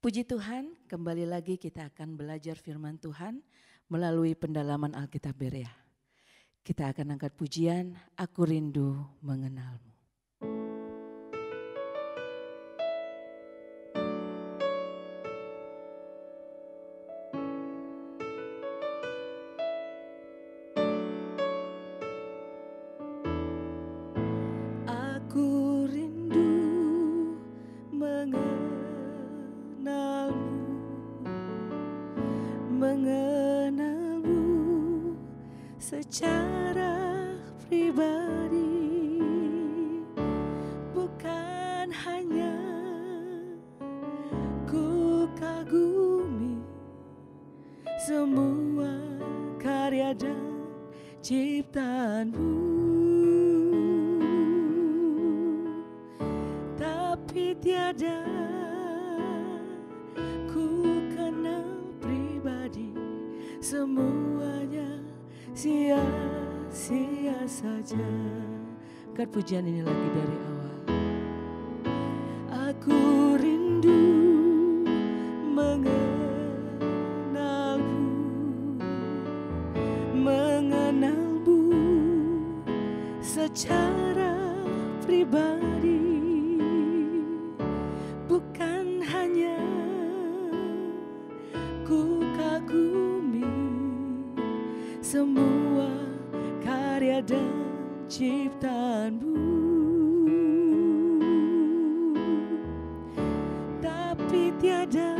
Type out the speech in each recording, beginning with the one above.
Puji Tuhan, kembali lagi kita akan belajar firman Tuhan melalui pendalaman Alkitab Berea. Kita akan angkat pujian, Aku Rindu Mengenalmu. Aku rindu mengenalmu secara pribadi, bukan hanya ku kagumi semua karya dan ciptaanmu, tapi tiada ku kenal pribadi, semuanya sia-sia saja. Angkat pujian ini lagi dari awal. Aku rindu mengenalmu secara pribadi, bukan hanya ku kagumi semua karya dan ciptaanmu, tapi tiada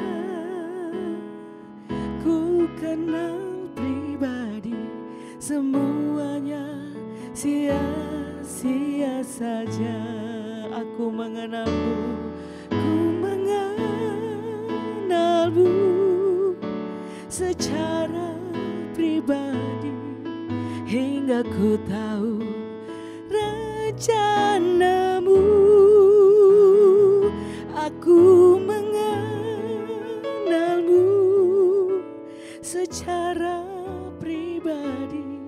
ku kenal pribadi, semuanya sia-sia saja. Aku mengenalmu, ku mengenalmu secara pribadi, hingga ku tahu rencanamu. Aku mengenalmu secara pribadi,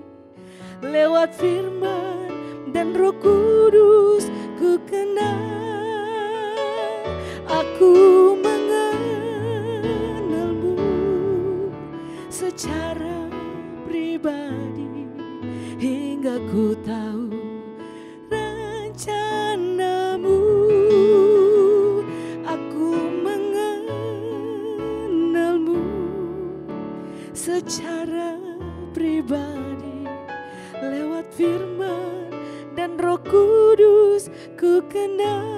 lewat firman dan Roh Kudus ku kenal. Aku mengenalmu secara pribadi, hingga ku tahu rencanamu. Aku mengenalmu secara pribadi, lewat firman dan Roh Kudus ku kenal.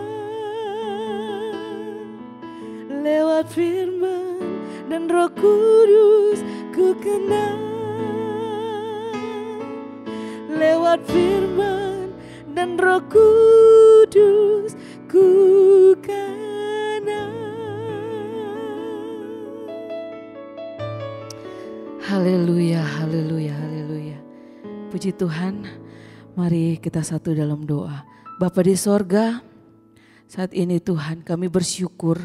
Lewat firman dan Roh Kudus ku kenal. Lewat firman dan Roh Kudus ku kenal. Haleluya, haleluya, haleluya. Puji Tuhan, mari kita satu dalam doa. Bapa di sorga, saat ini Tuhan kami bersyukur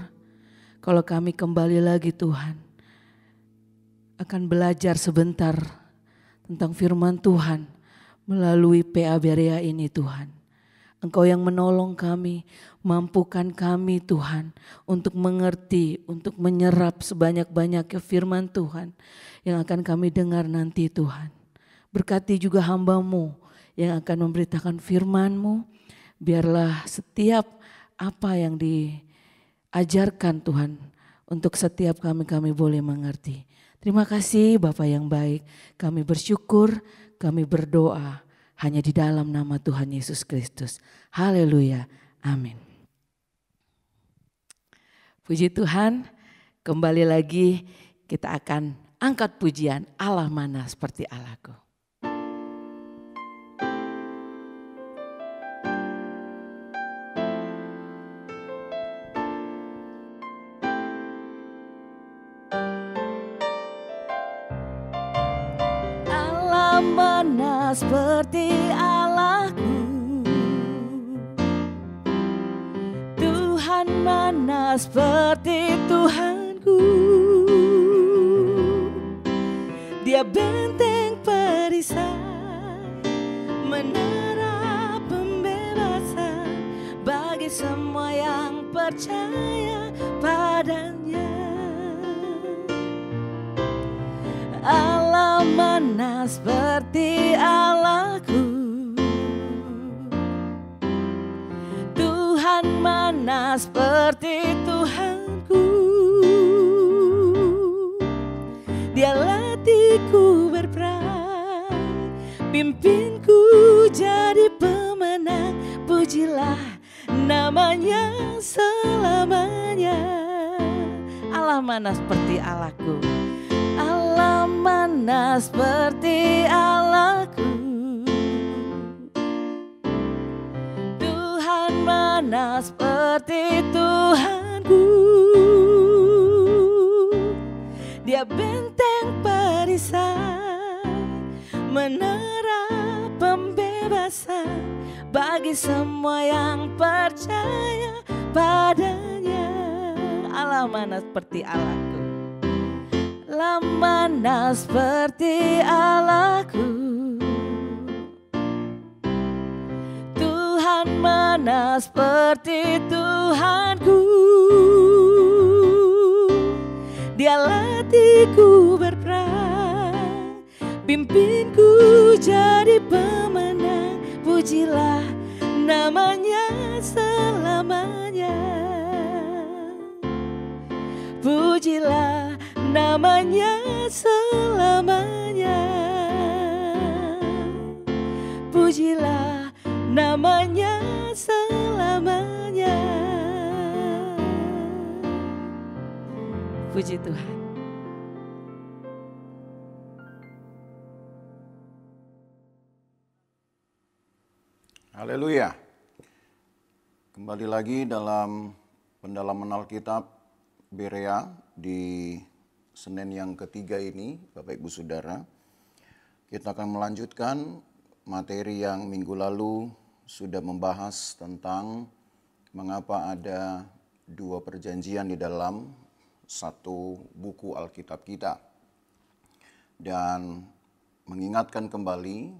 kalau kami kembali lagi Tuhan akan belajar sebentar tentang firman Tuhan melalui PA Berea ini Tuhan. Engkau yang menolong kami, mampukan kami Tuhan untuk mengerti, untuk menyerap sebanyak-banyaknya firman Tuhan yang akan kami dengar nanti Tuhan. Berkati juga hamba-Mu yang akan memberitakan firman-Mu, biarlah setiap apa yang diajarkan Tuhan untuk setiap kami boleh mengerti. Terima kasih Bapa yang baik, kami bersyukur, kami berdoa hanya di dalam nama Tuhan Yesus Kristus. Haleluya, amin. Puji Tuhan, kembali lagi kita akan angkat pujian, Allah mana seperti Allahku. Allah mana seperti Allahku, Tuhan mana seperti Tuhanku. Dia benteng perisai, menara pembebasan bagi semua yang percaya padanya. mana seperti Allahku? Tuhan mana seperti Tuhanku? Dia latihku berperang, pimpinku jadi pemenang. Pujilah namanya selamanya. Allah mana seperti Allahku? Allah mana seperti Allahku? Tuhan mana seperti Tuhanku? Dia benteng perisai, menara pembebasan bagi semua yang percaya padanya. Allah mana seperti Allahku? Allah mana seperti Allahku? Tuhan mana seperti Tuhanku? Dia latihku berperang, pimpinku jadi pemenang. Pujilah namanya selamanya. Pujilah namanya selamanya. Pujilah namanya selamanya. Puji Tuhan. Haleluya. Kembali lagi dalam pendalaman Alkitab Berea di Senin yang ketiga ini, Bapak Ibu Saudara. Kita akan melanjutkan materi yang minggu lalu sudah membahas tentang mengapa ada dua perjanjian di dalam satu buku Alkitab kita. Dan mengingatkan kembali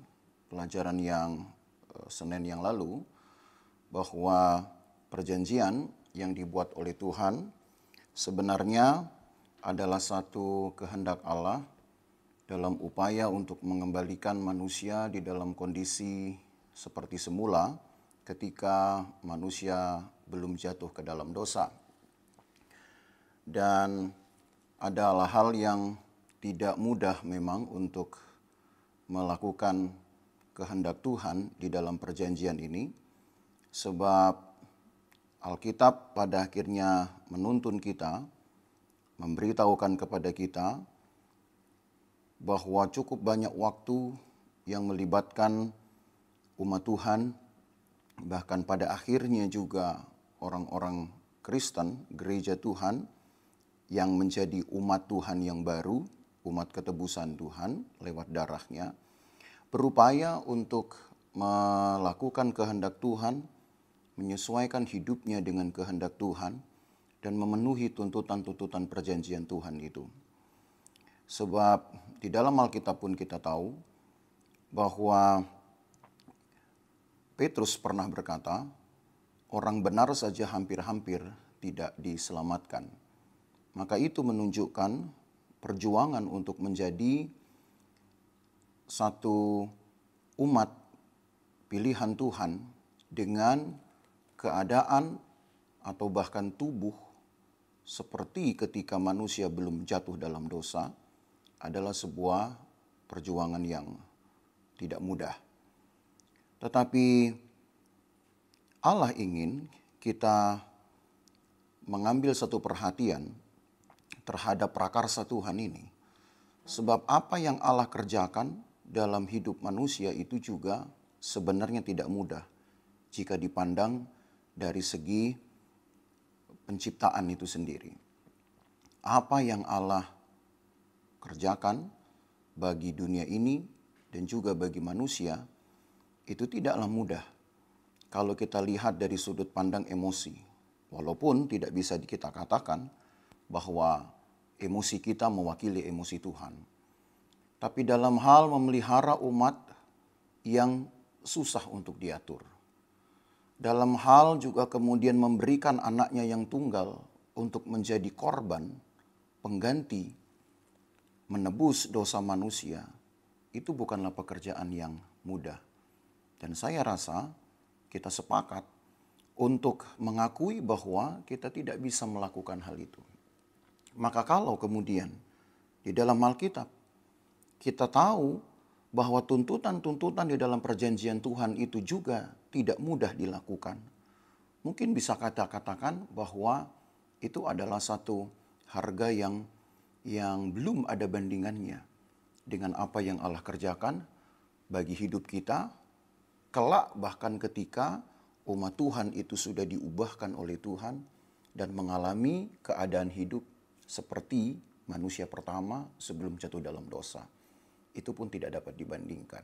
pelajaran yang Senin yang lalu bahwa perjanjian yang dibuat oleh Tuhan sebenarnya adalah satu kehendak Allah dalam upaya untuk mengembalikan manusia di dalam kondisi seperti semula ketika manusia belum jatuh ke dalam dosa. Dan ada hal yang tidak mudah memang untuk melakukan kehendak Tuhan di dalam perjanjian ini, sebab Alkitab pada akhirnya menuntun kita, memberitahukan kepada kita bahwa cukup banyak waktu yang melibatkan umat Tuhan, bahkan pada akhirnya juga orang-orang Kristen, gereja Tuhan, yang menjadi umat Tuhan yang baru, umat ketebusan Tuhan lewat darahnya, berupaya untuk melakukan kehendak Tuhan, menyesuaikan hidupnya dengan kehendak Tuhan, dan memenuhi tuntutan-tuntutan perjanjian Tuhan itu. Sebab di dalam Alkitab pun kita tahu bahwa Petrus pernah berkata, orang benar saja hampir-hampir tidak diselamatkan. Maka itu menunjukkan perjuangan untuk menjadi satu umat pilihan Tuhan dengan keadaan atau bahkan tubuh seperti ketika manusia belum jatuh dalam dosa adalah sebuah perjuangan yang tidak mudah. Tetapi Allah ingin kita mengambil satu perhatian terhadap prakarsa Tuhan ini. Sebab apa yang Allah kerjakan dalam hidup manusia itu juga sebenarnya tidak mudah jika dipandang dari segi penciptaan itu sendiri. Apa yang Allah kerjakan bagi dunia ini dan juga bagi manusia itu tidaklah mudah kalau kita lihat dari sudut pandang emosi. Walaupun tidak bisa kita katakan bahwa emosi kita mewakili emosi Tuhan. Tapi dalam hal memelihara umat yang susah untuk diatur. Dalam hal juga kemudian memberikan anaknya yang tunggal untuk menjadi korban, pengganti, menebus dosa manusia. itu bukanlah pekerjaan yang mudah. Dan saya rasa kita sepakat untuk mengakui bahwa kita tidak bisa melakukan hal itu. Maka kalau kemudian di dalam Alkitab kita tahu bahwa tuntutan-tuntutan di dalam perjanjian Tuhan itu juga tidak mudah dilakukan. Mungkin bisa kita katakan bahwa itu adalah satu harga yang belum ada bandingannya dengan apa yang Allah kerjakan bagi hidup kita. Kelak bahkan ketika umat Tuhan itu sudah diubahkan oleh Tuhan dan mengalami keadaan hidup seperti manusia pertama sebelum jatuh dalam dosa. Itu pun tidak dapat dibandingkan.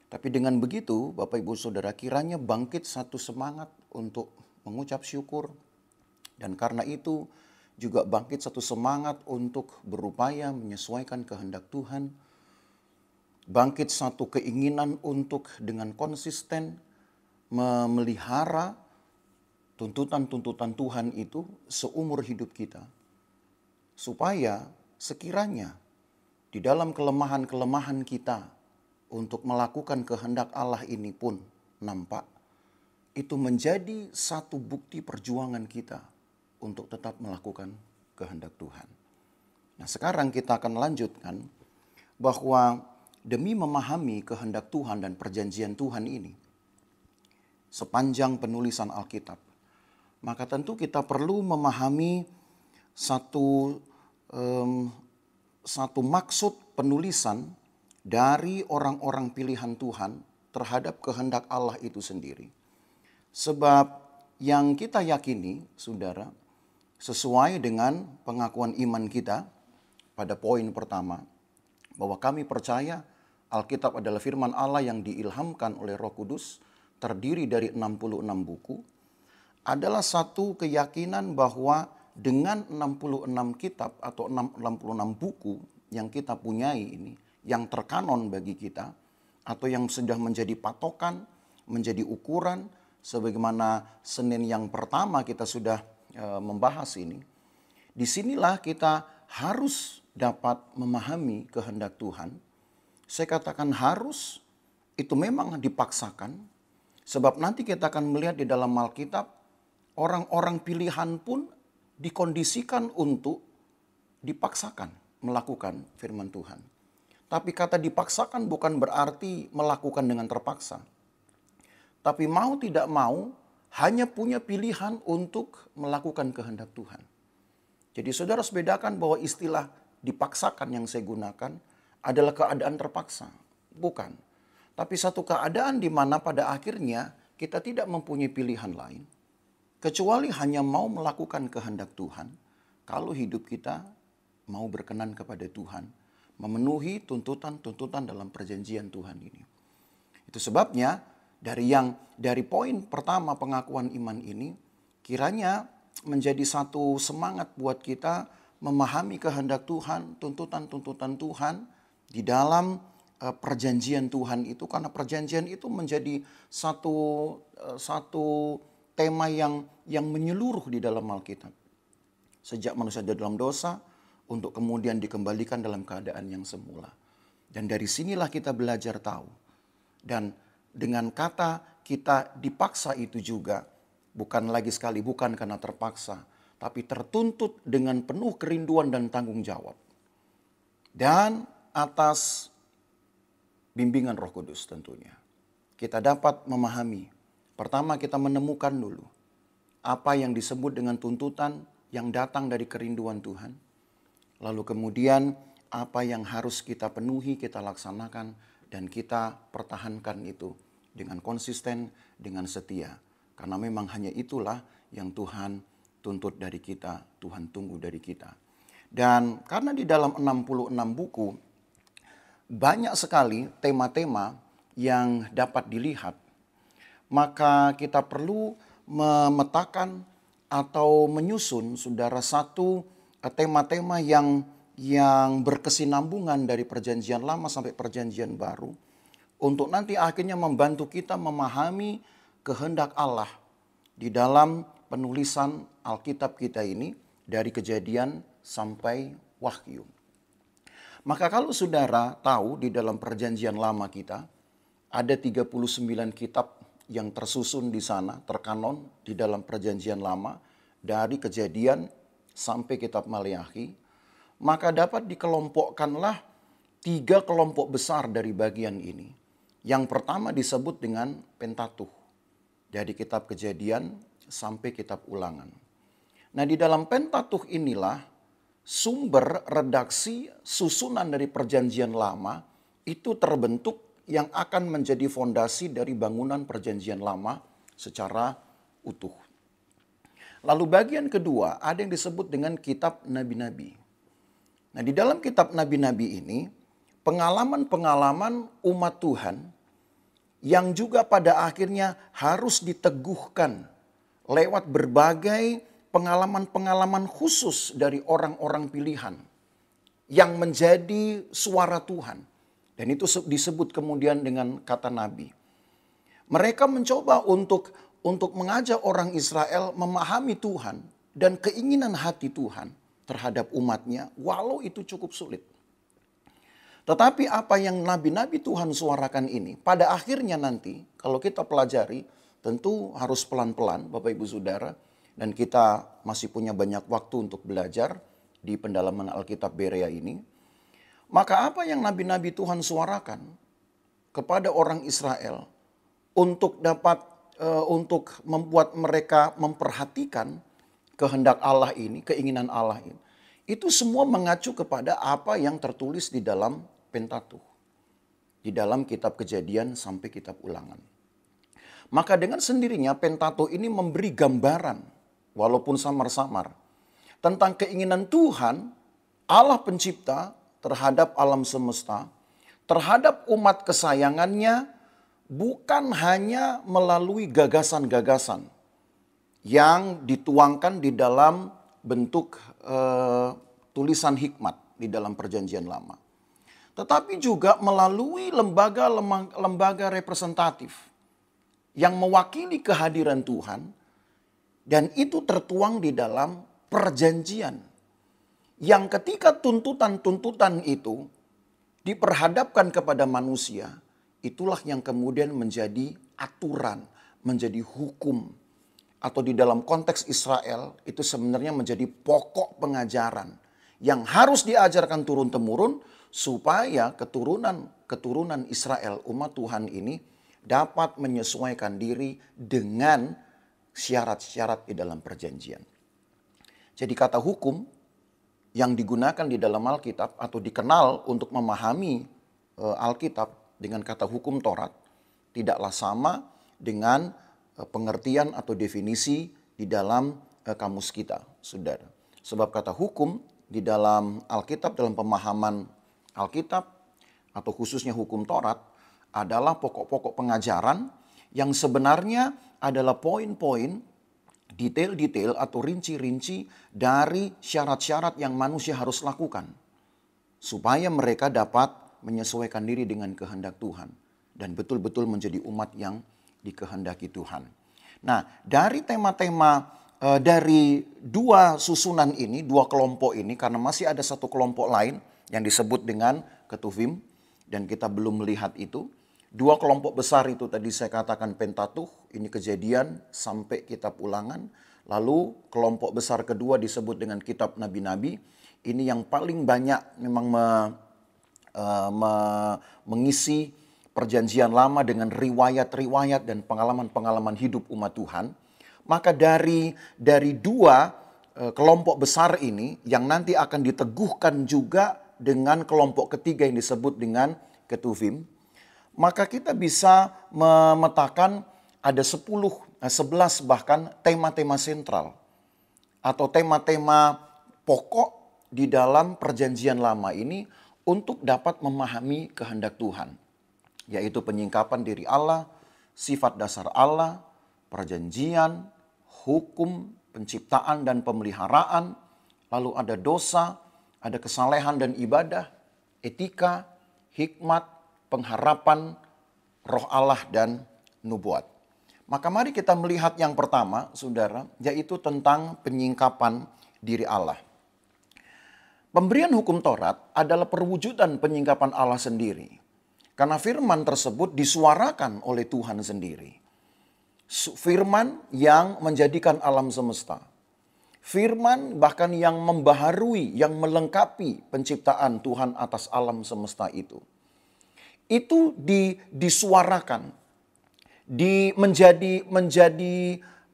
Tapi dengan begitu, Bapak Ibu Saudara, kiranya bangkit satu semangat untuk mengucap syukur. Dan karena itu juga bangkit satu semangat untuk berupaya menyesuaikan kehendak Tuhan. Bangkit satu keinginan untuk dengan konsisten memelihara tuntutan-tuntutan Tuhan itu seumur hidup kita. Supaya sekiranya di dalam kelemahan-kelemahan kita untuk melakukan kehendak Allah ini pun nampak, itu menjadi satu bukti perjuangan kita untuk tetap melakukan kehendak Tuhan. Nah, sekarang kita akan lanjutkan bahwa demi memahami kehendak Tuhan dan perjanjian Tuhan ini sepanjang penulisan Alkitab, maka tentu kita perlu memahami satu maksud penulisan dari orang-orang pilihan Tuhan terhadap kehendak Allah itu sendiri. Sebab yang kita yakini, saudara, sesuai dengan pengakuan iman kita pada poin pertama, bahwa kami percaya Alkitab adalah firman Allah yang diilhamkan oleh Roh Kudus, terdiri dari 66 buku, adalah satu keyakinan bahwa dengan 66 kitab atau 66 buku yang kita punyai ini, yang terkanon bagi kita, atau yang sudah menjadi patokan, menjadi ukuran, sebagaimana Senin yang pertama kita sudah membahas ini. Disinilah kita harus dapat memahami kehendak Tuhan. Saya katakan harus, itu memang dipaksakan. Sebab nanti kita akan melihat di dalam Alkitab, orang-orang pilihan pun dikondisikan untuk dipaksakan melakukan firman Tuhan. Tapi kata dipaksakan bukan berarti melakukan dengan terpaksa. Tapi mau tidak mau hanya punya pilihan untuk melakukan kehendak Tuhan. Jadi saudara harus bedakan bahwa istilah dipaksakan yang saya gunakan adalah keadaan terpaksa. Bukan. Tapi satu keadaan di mana pada akhirnya kita tidak mempunyai pilihan lain. Kecuali hanya mau melakukan kehendak Tuhan. Kalau hidup kita mau berkenan kepada Tuhan. Memenuhi tuntutan-tuntutan dalam perjanjian Tuhan ini. Itu sebabnya dari poin pertama pengakuan iman ini, kiranya menjadi satu semangat buat kita memahami kehendak Tuhan, tuntutan-tuntutan Tuhan di dalam perjanjian Tuhan itu. Karena perjanjian itu menjadi satu tema yang menyeluruh di dalam Alkitab. Sejak manusia ada dalam dosa, untuk kemudian dikembalikan dalam keadaan yang semula. Dan dari sinilah kita belajar tahu. Dan dengan kata kita dipaksa itu juga, bukan lagi sekali bukan karena terpaksa, tapi tertuntut dengan penuh kerinduan dan tanggung jawab. Dan atas bimbingan Roh Kudus tentunya. Kita dapat memahami. Pertama kita menemukan dulu apa yang disebut dengan tuntutan yang datang dari kerinduan Tuhan. Lalu kemudian apa yang harus kita penuhi, kita laksanakan, dan kita pertahankan itu dengan konsisten, dengan setia. Karena memang hanya itulah yang Tuhan tuntut dari kita, Tuhan tunggu dari kita. Dan karena di dalam 66 buku, banyak sekali tema-tema yang dapat dilihat, maka kita perlu memetakan atau menyusun, saudara, satu tema-tema yang berkesinambungan dari perjanjian lama sampai perjanjian baru, untuk nanti akhirnya membantu kita memahami kehendak Allah di dalam penulisan Alkitab kita ini dari Kejadian sampai Wahyu. Maka kalau saudara tahu di dalam perjanjian lama kita, ada 39 kitab yang tersusun di sana, terkanon di dalam perjanjian lama, dari Kejadian sampai kitab Maleakhi, maka dapat dikelompokkanlah 3 kelompok besar dari bagian ini. Yang pertama disebut dengan Pentateuch, dari kitab Kejadian sampai kitab Ulangan. Nah, di dalam Pentateuch inilah sumber redaksi susunan dari perjanjian lama itu terbentuk yang akan menjadi fondasi dari bangunan perjanjian lama secara utuh. Lalu bagian kedua ada yang disebut dengan kitab nabi-nabi. Nah, di dalam kitab nabi-nabi ini pengalaman-pengalaman umat Tuhan yang juga pada akhirnya harus diteguhkan lewat berbagai pengalaman-pengalaman khusus dari orang-orang pilihan yang menjadi suara Tuhan. Dan itu disebut kemudian dengan kata nabi. Mereka mencoba untuk mengajak orang Israel memahami Tuhan dan keinginan hati Tuhan terhadap umatnya, walau itu cukup sulit. Tetapi apa yang nabi-nabi Tuhan suarakan ini, pada akhirnya nanti kalau kita pelajari, tentu harus pelan-pelan Bapak Ibu Saudara, dan kita masih punya banyak waktu untuk belajar di pendalaman Alkitab Berea ini. Maka apa yang nabi-nabi Tuhan suarakan kepada orang Israel untuk untuk membuat mereka memperhatikan kehendak Allah ini, keinginan Allah ini, itu semua mengacu kepada apa yang tertulis di dalam Pentateuch, di dalam kitab Kejadian sampai kitab Ulangan. Maka dengan sendirinya Pentateuch ini memberi gambaran, walaupun samar-samar, tentang keinginan Tuhan, Allah pencipta terhadap alam semesta, terhadap umat kesayangannya, bukan hanya melalui gagasan-gagasan yang dituangkan di dalam bentuk tulisan hikmat di dalam perjanjian lama, tetapi juga melalui lembaga representatif yang mewakili kehadiran Tuhan. Dan itu tertuang di dalam perjanjian. Yang ketika tuntutan-tuntutan itu diperhadapkan kepada manusia, itulah yang kemudian menjadi aturan, menjadi hukum. Atau di dalam konteks Israel, itu sebenarnya menjadi pokok pengajaran yang harus diajarkan turun-temurun supaya keturunan Israel, umat Tuhan ini dapat menyesuaikan diri dengan syarat-syarat di dalam perjanjian. Jadi kata hukum yang digunakan di dalam Alkitab atau dikenal untuk memahami Alkitab dengan kata hukum Taurat tidaklah sama dengan pengertian atau definisi di dalam kamus kita, saudara. Sebab kata hukum di dalam Alkitab, dalam pemahaman Alkitab atau khususnya hukum Taurat adalah pokok-pokok pengajaran yang sebenarnya adalah poin-poin, detail-detail atau rinci-rinci dari syarat-syarat yang manusia harus lakukan supaya mereka dapat menyesuaikan diri dengan kehendak Tuhan dan betul-betul menjadi umat yang dikehendaki Tuhan. Nah, dari tema-tema dari dua susunan ini, dua kelompok ini, karena masih ada satu kelompok lain yang disebut dengan Ketuvim dan kita belum melihat itu. Dua kelompok besar itu tadi saya katakan Pentateuch, ini Kejadian sampai kitab Ulangan. Lalu kelompok besar kedua disebut dengan kitab nabi-nabi. Ini yang paling banyak memang mengisi perjanjian lama dengan riwayat-riwayat dan pengalaman-pengalaman hidup umat Tuhan. Maka dari dua kelompok besar ini yang nanti akan diteguhkan juga dengan kelompok ketiga yang disebut dengan Ketuvim, maka kita bisa memetakan ada 10, 11 bahkan tema-tema sentral atau tema-tema pokok di dalam perjanjian lama ini untuk dapat memahami kehendak Tuhan, yaitu penyingkapan diri Allah, sifat dasar Allah, perjanjian, hukum, penciptaan dan pemeliharaan, lalu ada dosa, ada kesalehan dan ibadah, etika, hikmat, pengharapan, roh Allah dan nubuat. Maka mari kita melihat yang pertama, saudara, yaitu tentang penyingkapan diri Allah. Pemberian hukum Taurat adalah perwujudan penyingkapan Allah sendiri. Karena firman tersebut disuarakan oleh Tuhan sendiri. Firman yang menjadikan alam semesta. Firman bahkan yang membaharui, yang melengkapi penciptaan Tuhan atas alam semesta itu. Itu disuarakan,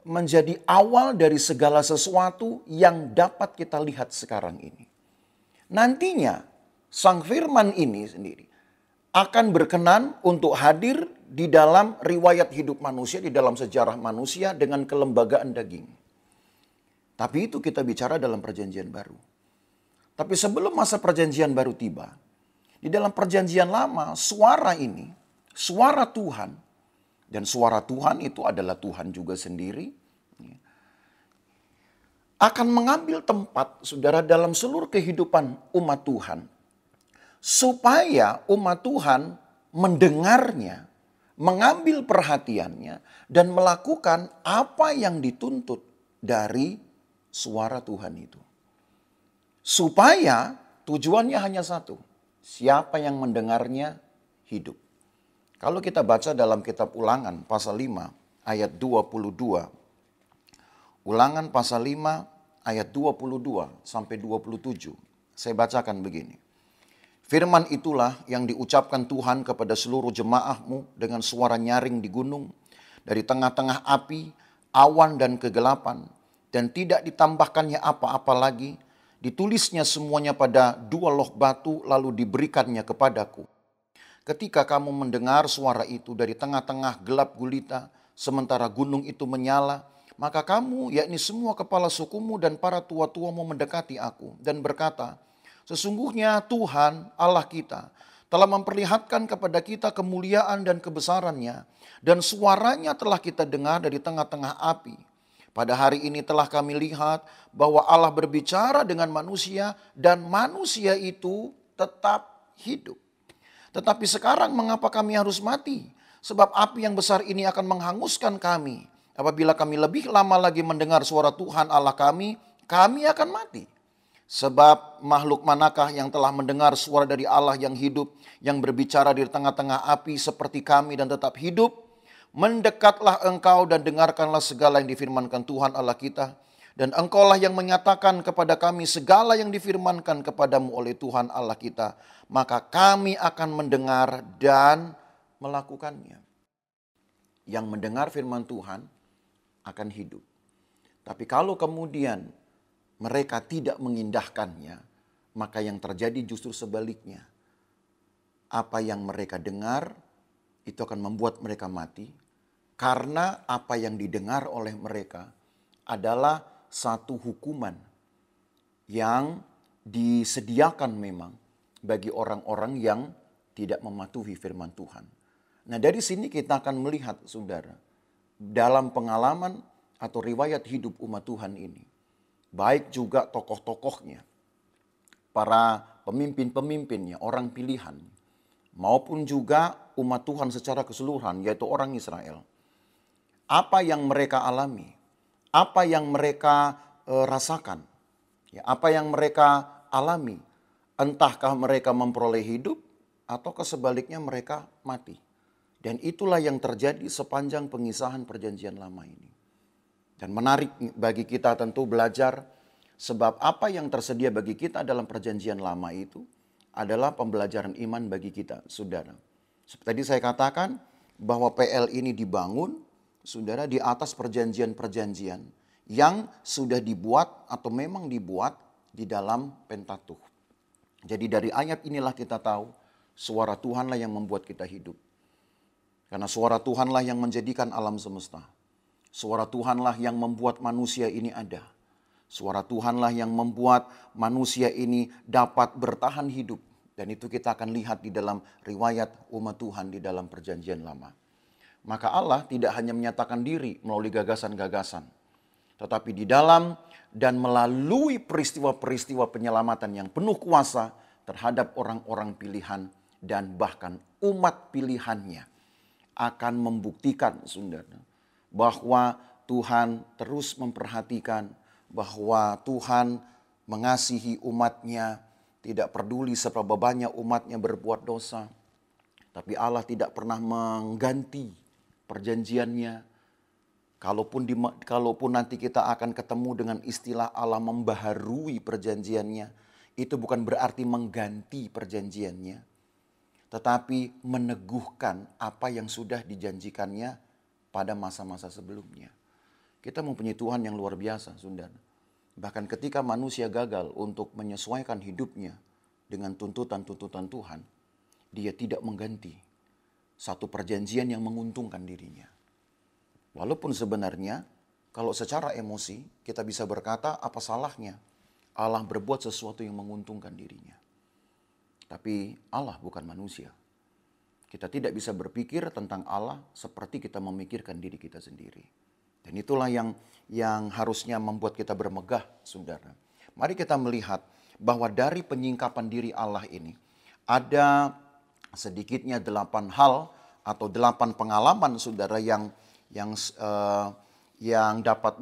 menjadi awal dari segala sesuatu yang dapat kita lihat sekarang ini. Nantinya sang firman ini sendiri akan berkenan untuk hadir di dalam riwayat hidup manusia, di dalam sejarah manusia dengan kelembagaan daging. Tapi itu kita bicara dalam perjanjian baru. Tapi sebelum masa perjanjian baru tiba, di dalam perjanjian lama suara ini, suara Tuhan, dan suara Tuhan itu adalah Tuhan juga sendiri, akan mengambil tempat, saudara, dalam seluruh kehidupan umat Tuhan. Supaya umat Tuhan mendengarnya, mengambil perhatiannya, dan melakukan apa yang dituntut dari suara Tuhan itu. Supaya tujuannya hanya satu, siapa yang mendengarnya hidup. Kalau kita baca dalam kitab Ulangan pasal 5 ayat 22. Ulangan pasal 5 ayat 22 sampai 27. Saya bacakan begini. Firman itulah yang diucapkan Tuhan kepada seluruh jemaahmu dengan suara nyaring di gunung, dari tengah-tengah api, awan dan kegelapan, dan tidak ditambahkannya apa-apa lagi, ditulisnya semuanya pada 2 loh batu lalu diberikannya kepadaku. Ketika kamu mendengar suara itu dari tengah-tengah gelap gulita, sementara gunung itu menyala, maka kamu, yakni semua kepala sukumu dan para tua-tuamu mendekati aku dan berkata, sesungguhnya Tuhan Allah kita telah memperlihatkan kepada kita kemuliaan dan kebesarannya, dan suaranya telah kita dengar dari tengah-tengah api. Pada hari ini telah kami lihat bahwa Allah berbicara dengan manusia dan manusia itu tetap hidup. Tetapi sekarang mengapa kami harus mati? Sebab api yang besar ini akan menghanguskan kami. Apabila kami lebih lama lagi mendengar suara Tuhan Allah kami akan mati. Sebab makhluk manakah yang telah mendengar suara dari Allah yang hidup, yang berbicara di tengah-tengah api seperti kami dan tetap hidup? Mendekatlah engkau dan dengarkanlah segala yang difirmankan Tuhan Allah kita. Dan engkaulah yang menyatakan kepada kami segala yang difirmankan kepadamu oleh Tuhan Allah kita. Maka kami akan mendengar dan melakukannya. Yang mendengar firman Tuhan akan hidup. Tapi kalau kemudian mereka tidak mengindahkannya, maka yang terjadi justru sebaliknya. Apa yang mereka dengar itu akan membuat mereka mati. Karena apa yang didengar oleh mereka adalah satu hukuman yang disediakan memang bagi orang-orang yang tidak mematuhi firman Tuhan. Nah, dari sini kita akan melihat, saudara, dalam pengalaman atau riwayat hidup umat Tuhan ini, baik juga tokoh-tokohnya, para pemimpin-pemimpinnya, orang pilihan, maupun juga umat Tuhan secara keseluruhan, yaitu orang Israel. Apa yang mereka alami, apa yang mereka rasakan, apa yang mereka alami, entahkah mereka memperoleh hidup atau sebaliknya mereka mati. Dan itulah yang terjadi sepanjang pengisahan perjanjian lama ini. Dan menarik bagi kita tentu belajar, sebab apa yang tersedia bagi kita dalam perjanjian lama itu adalah pembelajaran iman bagi kita, saudara. Seperti tadi saya katakan bahwa PL ini dibangun, saudara, di atas perjanjian-perjanjian yang sudah dibuat atau memang dibuat di dalam Pentateuch. Jadi dari ayat inilah kita tahu suara Tuhanlah yang membuat kita hidup. Karena suara Tuhanlah yang menjadikan alam semesta. Suara Tuhanlah yang membuat manusia ini ada. Suara Tuhanlah yang membuat manusia ini dapat bertahan hidup. Dan itu kita akan lihat di dalam riwayat umat Tuhan di dalam perjanjian lama. Maka Allah tidak hanya menyatakan diri melalui gagasan-gagasan. Tetapi di dalam dan melalui peristiwa-peristiwa penyelamatan yang penuh kuasa terhadap orang-orang pilihan dan bahkan umat pilihannya akan membuktikan, saudara, bahwa Tuhan terus memperhatikan, bahwa Tuhan mengasihi umatnya, tidak peduli seberapa banyak umatnya berbuat dosa. Tapi Allah tidak pernah mengganti perjanjiannya. Kalaupun nanti kita akan ketemu dengan istilah Allah membaharui perjanjiannya, itu bukan berarti mengganti perjanjiannya, tetapi meneguhkan apa yang sudah dijanjikannya pada masa-masa sebelumnya. Kita mempunyai Tuhan yang luar biasa, saudara. Bahkan ketika manusia gagal untuk menyesuaikan hidupnya dengan tuntutan-tuntutan Tuhan, Dia tidak mengganti satu perjanjian yang menguntungkan dirinya. Walaupun sebenarnya kalau secara emosi kita bisa berkata apa salahnya Allah berbuat sesuatu yang menguntungkan dirinya. Tapi Allah bukan manusia. Kita tidak bisa berpikir tentang Allah seperti kita memikirkan diri kita sendiri. Dan itulah yang harusnya membuat kita bermegah, saudara. Mari kita melihat bahwa dari penyingkapan diri Allah ini ada sedikitnya 8 hal atau 8 pengalaman, saudara, yang dapat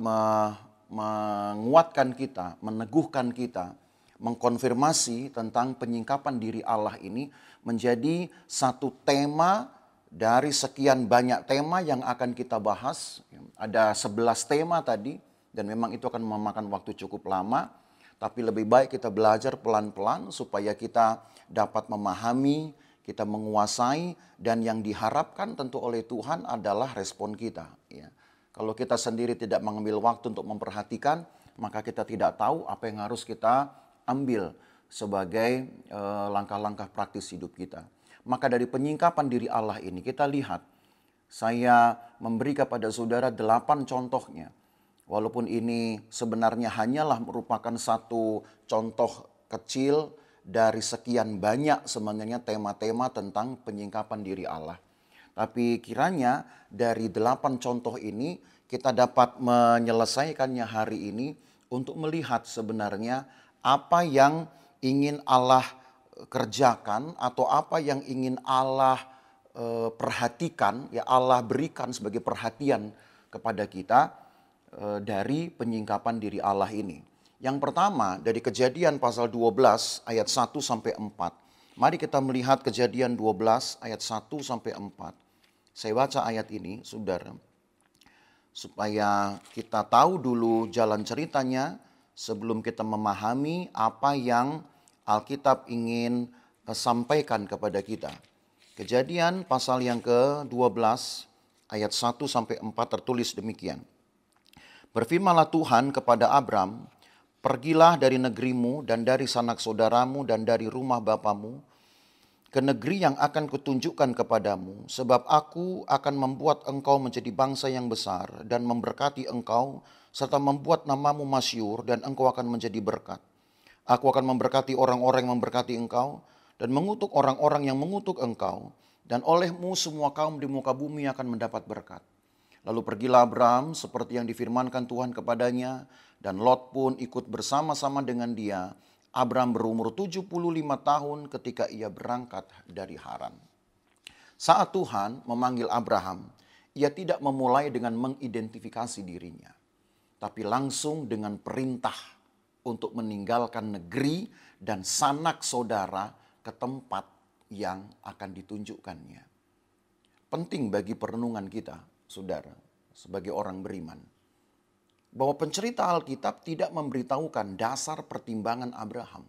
menguatkan kita, meneguhkan kita, mengkonfirmasi tentang penyingkapan diri Allah ini menjadi satu tema dari sekian banyak tema yang akan kita bahas. Ada 11 tema tadi dan memang itu akan memakan waktu cukup lama. Tapi lebih baik kita belajar pelan-pelan supaya kita dapat memahami, kita menguasai, dan yang diharapkan tentu oleh Tuhan adalah respon kita. Ya. Kalau kita sendiri tidak mengambil waktu untuk memperhatikan, maka kita tidak tahu apa yang harus kita ambil sebagai langkah-langkah praktis hidup kita. Maka dari penyingkapan diri Allah ini kita lihat, saya memberi kepada saudara 8 contohnya. Walaupun ini sebenarnya hanyalah merupakan satu contoh kecil dari sekian banyak sebenarnya tema-tema tentang penyingkapan diri Allah. Tapi kiranya dari 8 contoh ini kita dapat menyelesaikannya hari ini untuk melihat sebenarnya apa yang ingin Allah kerjakan atau apa yang ingin Allah perhatikan, ya Allah berikan sebagai perhatian kepada kita dari penyingkapan diri Allah ini. Yang pertama dari Kejadian pasal 12 ayat 1 sampai 4. Mari kita melihat Kejadian 12 ayat 1 sampai 4. Saya baca ayat ini, saudara, supaya kita tahu dulu jalan ceritanya sebelum kita memahami apa yang Alkitab ingin sampaikan kepada kita. Kejadian pasal yang ke-12 ayat 1 sampai 4 tertulis demikian. Berfirmanlah Tuhan kepada Abram, pergilah dari negerimu dan dari sanak saudaramu dan dari rumah bapamu ke negeri yang akan kutunjukkan kepadamu, sebab aku akan membuat engkau menjadi bangsa yang besar dan memberkati engkau serta membuat namamu masyhur dan engkau akan menjadi berkat. Aku akan memberkati orang-orang yang memberkati engkau dan mengutuk orang-orang yang mengutuk engkau, dan olehmu semua kaum di muka bumi akan mendapat berkat. Lalu pergilah Abram seperti yang difirmankan Tuhan kepadanya, dan Lot pun ikut bersama-sama dengan dia. Abram berumur 75 tahun ketika ia berangkat dari Haran. Saat Tuhan memanggil Abraham, ia tidak memulai dengan mengidentifikasi dirinya, tapi langsung dengan perintah untuk meninggalkan negeri dan sanak saudara ke tempat yang akan ditunjukkannya. Penting bagi perenungan kita, saudara, sebagai orang beriman, bahwa pencerita Alkitab tidak memberitahukan dasar pertimbangan Abraham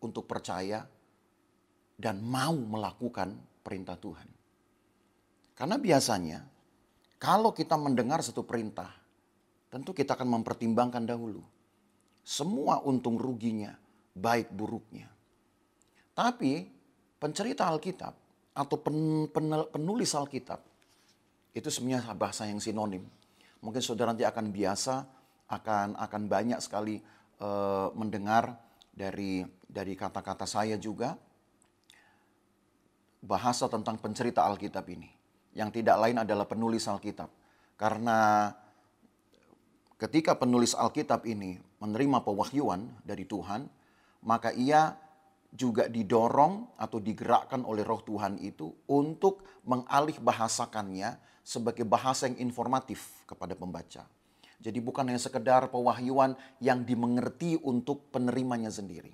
untuk percaya dan mau melakukan perintah Tuhan. Karena biasanya kalau kita mendengar satu perintah, tentu kita akan mempertimbangkan dahulu semua untung ruginya, baik buruknya. Tapi pencerita Alkitab atau penulis Alkitab itu sebenarnya bahasa yang sinonim. Mungkin saudara nanti akan biasa, akan banyak sekali mendengar dari kata-kata saya juga bahasa tentang pencerita Alkitab ini. Yang tidak lain adalah penulis Alkitab. Karena ketika penulis Alkitab ini menerima pewahyuan dari Tuhan, maka ia juga didorong atau digerakkan oleh Roh Tuhan itu untuk mengalih bahasakannya sebagai bahasa yang informatif kepada pembaca. Jadi bukan hanya sekedar pewahyuan yang dimengerti untuk penerimanya sendiri.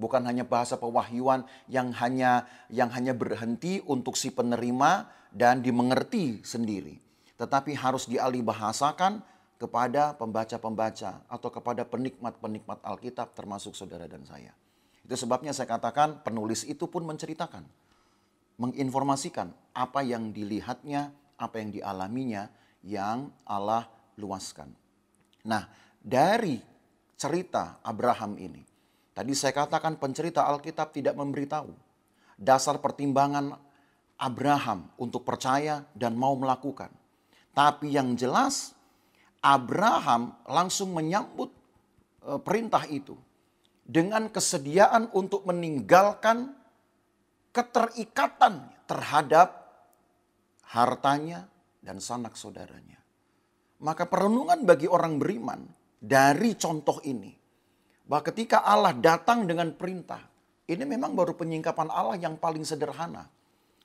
Bukan hanya bahasa pewahyuan yang hanya berhenti untuk si penerima dan dimengerti sendiri. Tetapi harus dialih bahasakan kepada pembaca-pembaca atau kepada penikmat-penikmat Alkitab termasuk saudara dan saya. Itu sebabnya saya katakan penulis itu pun menceritakan, menginformasikan apa yang dilihatnya, apa yang dialaminya, yang Allah luaskan. Nah, dari cerita Abraham ini, tadi saya katakan pencerita Alkitab tidak memberitahu dasar pertimbangan Abraham untuk percaya dan mau melakukan. Tapi yang jelas Abraham langsung menyambut perintah itu dengan kesediaan untuk meninggalkan keterikatan terhadap hartanya dan sanak saudaranya. Maka perenungan bagi orang beriman dari contoh ini, bahwa ketika Allah datang dengan perintah, ini memang baru penyingkapan Allah yang paling sederhana.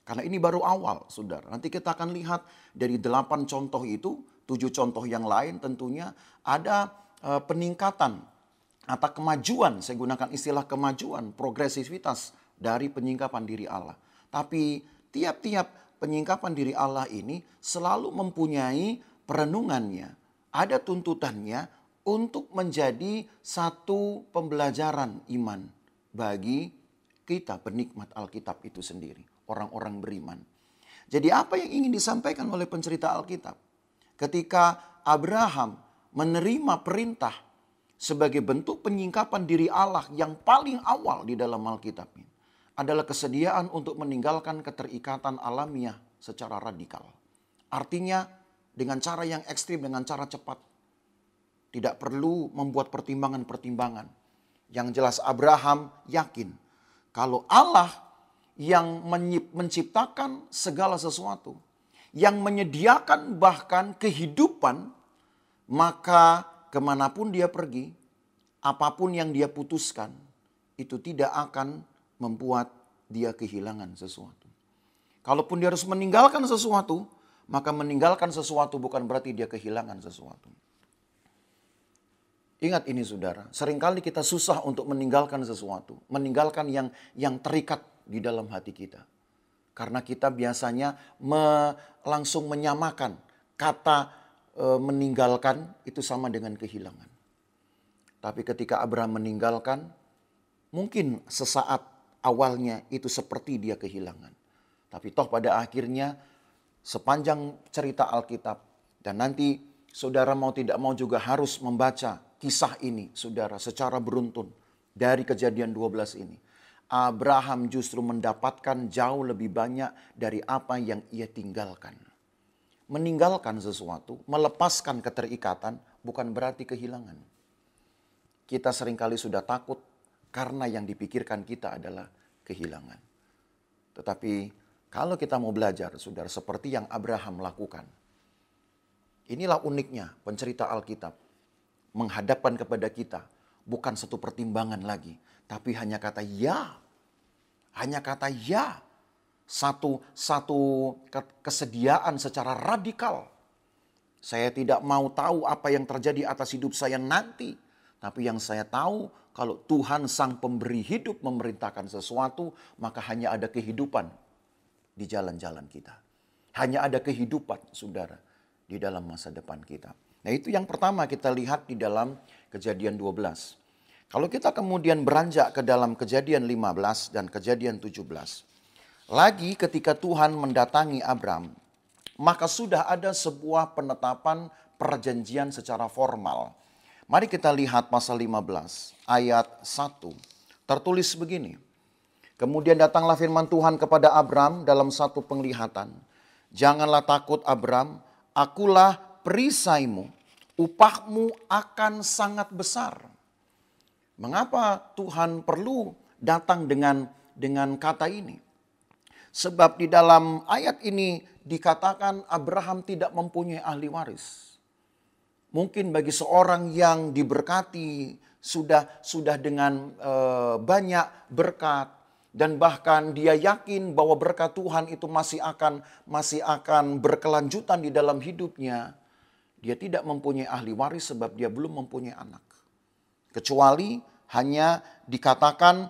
Karena ini baru awal, saudara. Nanti kita akan lihat dari 8 contoh itu, 7 contoh yang lain tentunya ada peningkatan atau kemajuan, saya gunakan istilah kemajuan, progresivitas dari penyingkapan diri Allah. Tapi tiap-tiap penyingkapan diri Allah ini selalu mempunyai perenungannya, ada tuntutannya untuk menjadi satu pembelajaran iman bagi kita penikmat Alkitab itu sendiri, orang-orang beriman. Jadi apa yang ingin disampaikan oleh pencerita Alkitab? Ketika Abraham menerima perintah sebagai bentuk penyingkapan diri Allah yang paling awal di dalam Alkitab ini adalah kesediaan untuk meninggalkan keterikatan alamiah secara radikal. Artinya dengan cara yang ekstrim, dengan cara cepat. Tidak perlu membuat pertimbangan-pertimbangan. Yang jelas Abraham yakin kalau Allah yang menciptakan segala sesuatu, yang menyediakan bahkan kehidupan, maka kemanapun dia pergi, apapun yang dia putuskan, itu tidak akan membuat dia kehilangan sesuatu. Kalaupun dia harus meninggalkan sesuatu, maka meninggalkan sesuatu bukan berarti dia kehilangan sesuatu. Ingat ini saudara, seringkali kita susah untuk meninggalkan sesuatu. Meninggalkan yang terikat di dalam hati kita. Karena kita biasanya langsung menyamakan kata meninggalkan itu sama dengan kehilangan. Tapi ketika Abraham meninggalkan, mungkin sesaat awalnya itu seperti dia kehilangan. Tapi toh pada akhirnya sepanjang cerita Alkitab dan nanti saudara mau tidak mau juga harus membaca kisah ini saudara secara beruntun dari Kejadian 12 ini. Abraham justru mendapatkan jauh lebih banyak dari apa yang ia tinggalkan. Meninggalkan sesuatu, melepaskan keterikatan bukan berarti kehilangan. Kita seringkali sudah takut karena yang dipikirkan kita adalah kehilangan. Tetapi kalau kita mau belajar, saudara, seperti yang Abraham lakukan. Inilah uniknya pencerita Alkitab. Menghadapkan kepada kita bukan satu pertimbangan lagi. Tapi hanya kata ya. Hanya kata ya. Satu kesediaan secara radikal. Saya tidak mau tahu apa yang terjadi atas hidup saya nanti. Tapi yang saya tahu kalau Tuhan sang pemberi hidup memerintahkan sesuatu, maka hanya ada kehidupan di jalan-jalan kita. Hanya ada kehidupan, saudara, di dalam masa depan kita. Nah itu yang pertama kita lihat di dalam Kejadian 12. Kalau kita kemudian beranjak ke dalam Kejadian 15 dan Kejadian 17. Lagi ketika Tuhan mendatangi Abram, maka sudah ada sebuah penetapan perjanjian secara formal. Mari kita lihat pasal 15 ayat 1. Tertulis begini. Kemudian datanglah firman Tuhan kepada Abram dalam satu penglihatan. Janganlah takut Abram, akulah perisaimu, upahmu akan sangat besar. Mengapa Tuhan perlu datang dengan kata ini? Sebab di dalam ayat ini dikatakan Abraham tidak mempunyai ahli waris. Mungkin bagi seorang yang diberkati sudah dengan banyak berkat dan bahkan dia yakin bahwa berkat Tuhan itu masih akan berkelanjutan di dalam hidupnya. dia tidak mempunyai ahli waris sebab dia belum mempunyai anak. Kecuali hanya dikatakan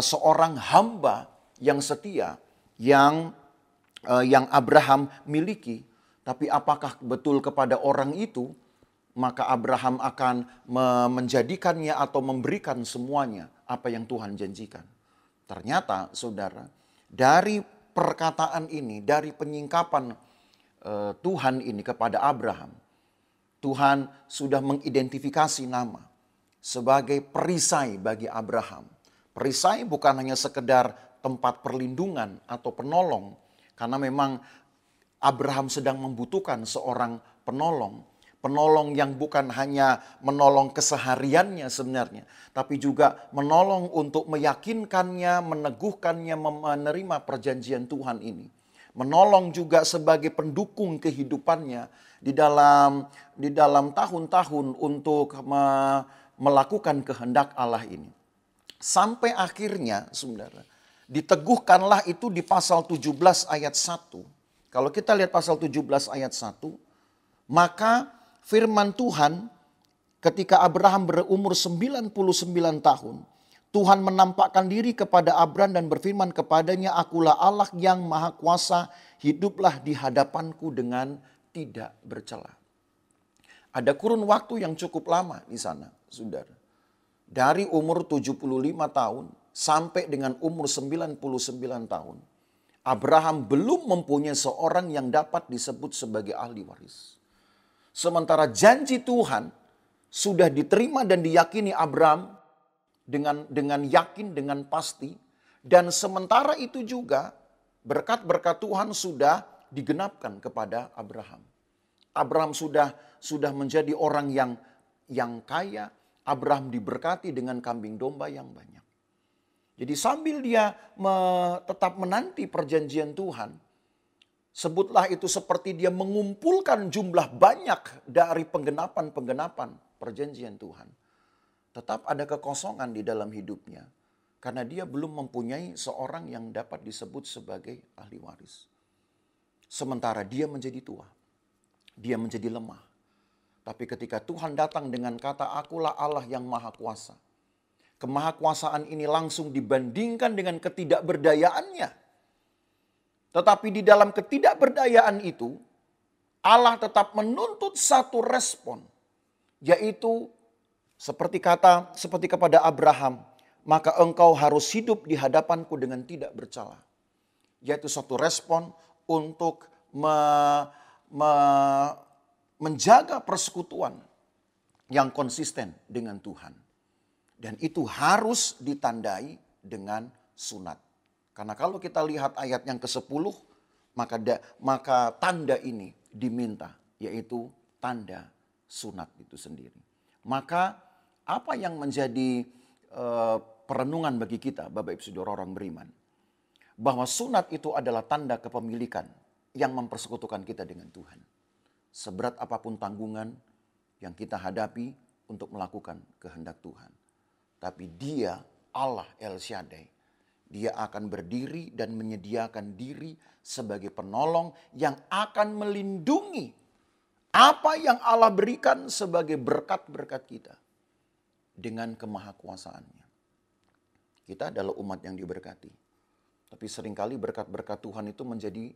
seorang hamba yang setia yang Abraham miliki. Tapi apakah betul kepada orang itu, maka Abraham akan menjadikannya atau memberikan semuanya apa yang Tuhan janjikan. Ternyata saudara, dari perkataan ini, dari penyingkapan Tuhan ini kepada Abraham, Tuhan sudah mengidentifikasi nama sebagai perisai bagi Abraham. Perisai bukan hanya sekedar tempat perlindungan atau penolong, karena memang Abraham sedang membutuhkan seorang penolong. Penolong yang bukan hanya menolong kesehariannya sebenarnya, tapi juga menolong untuk meyakinkannya, meneguhkannya, menerima perjanjian Tuhan ini. Menolong juga sebagai pendukung kehidupannya di dalam tahun-tahun untuk melakukan kehendak Allah ini. Sampai akhirnya, saudara, diteguhkanlah itu di pasal 17 ayat 1. Kalau kita lihat pasal 17 ayat 1, maka firman Tuhan ketika Abraham berumur 99 tahun, Tuhan menampakkan diri kepada Abraham dan berfirman kepadanya, "Akulah Allah yang Maha Kuasa, hiduplah di hadapanku dengan tidak bercela." Ada kurun waktu yang cukup lama di sana, saudara. Dari umur 75 tahun sampai dengan umur 99 tahun. Abraham belum mempunyai seorang yang dapat disebut sebagai ahli waris. Sementara janji Tuhan sudah diterima dan diyakini Abraham dengan yakin, dengan pasti. Dan sementara itu juga berkat-berkat Tuhan sudah digenapkan kepada Abraham. Abraham sudah menjadi orang yang kaya. Abraham diberkati dengan kambing domba yang banyak. Jadi sambil dia tetap menanti perjanjian Tuhan, sebutlah itu seperti dia mengumpulkan jumlah banyak dari penggenapan perjanjian Tuhan. Tetap ada kekosongan di dalam hidupnya. Karena dia belum mempunyai seorang yang dapat disebut sebagai ahli waris. Sementara dia menjadi tua. Dia menjadi lemah. Tapi ketika Tuhan datang dengan kata, "Akulah Allah yang Maha Kuasa." Kemahakuasaan ini langsung dibandingkan dengan ketidakberdayaannya. Tetapi di dalam ketidakberdayaan itu, Allah tetap menuntut satu respon. Yaitu seperti kepada Abraham, "Maka engkau harus hidup di hadapanku dengan tidak bercela." Yaitu satu respon untuk menjaga persekutuan yang konsisten dengan Tuhan. Dan itu harus ditandai dengan sunat. Karena kalau kita lihat ayat yang ke-10, maka tanda ini diminta, yaitu tanda sunat itu sendiri. Maka apa yang menjadi perenungan bagi kita, Bapak Ibu Saudara orang beriman, bahwa sunat itu adalah tanda kepemilikan yang mempersekutukan kita dengan Tuhan. Seberat apapun tanggungan yang kita hadapi untuk melakukan kehendak Tuhan. Tapi Dia, Allah El Shaddai, Dia akan berdiri dan menyediakan diri sebagai penolong yang akan melindungi apa yang Allah berikan sebagai berkat-berkat kita dengan kemahakuasaannya. Kita adalah umat yang diberkati. Tapi seringkali berkat-berkat Tuhan itu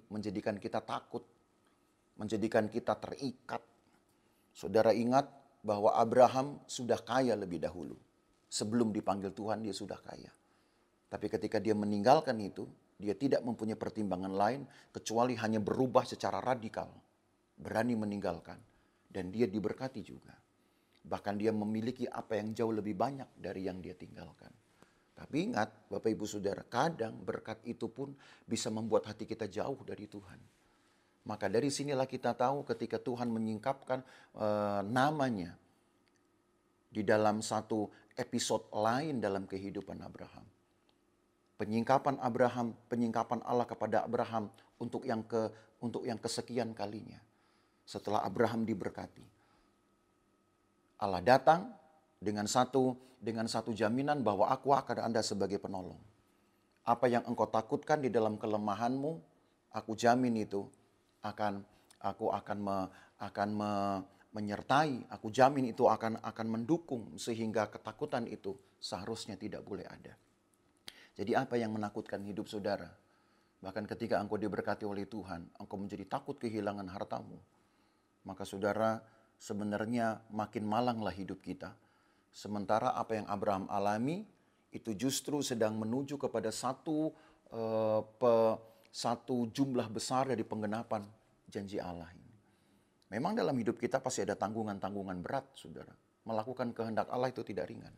menjadikan kita takut. Menjadikan kita terikat. Saudara ingat bahwa Abraham sudah kaya lebih dahulu. Sebelum dipanggil Tuhan dia sudah kaya. Tapi ketika dia meninggalkan itu, dia tidak mempunyai pertimbangan lain kecuali hanya berubah secara radikal. Berani meninggalkan. Dan dia diberkati juga. Bahkan dia memiliki apa yang jauh lebih banyak dari yang dia tinggalkan. Tapi ingat Bapak Ibu Saudara, kadang berkat itu pun bisa membuat hati kita jauh dari Tuhan. Maka dari sinilah kita tahu ketika Tuhan menyingkapkan namanya di dalam satu episode lain dalam kehidupan Abraham. Penyingkapan Allah kepada Abraham untuk yang kesekian kalinya. Setelah Abraham diberkati. Allah datang dengan satu jaminan bahwa aku akan ada sebagai penolong. Apa yang engkau takutkan di dalam kelemahanmu, aku jamin itu akan Aku menyertai, aku jamin itu akan mendukung, sehingga ketakutan itu seharusnya tidak boleh ada. Jadi apa yang menakutkan hidup saudara? Bahkan ketika engkau diberkati oleh Tuhan, engkau menjadi takut kehilangan hartamu. Maka saudara, sebenarnya makin malanglah hidup kita. Sementara apa yang Abraham alami, itu justru sedang menuju kepada satu jumlah besar dari penggenapan janji Allah ini. Memang dalam hidup kita pasti ada tanggungan-tanggungan berat, saudara. Melakukan kehendak Allah itu tidak ringan.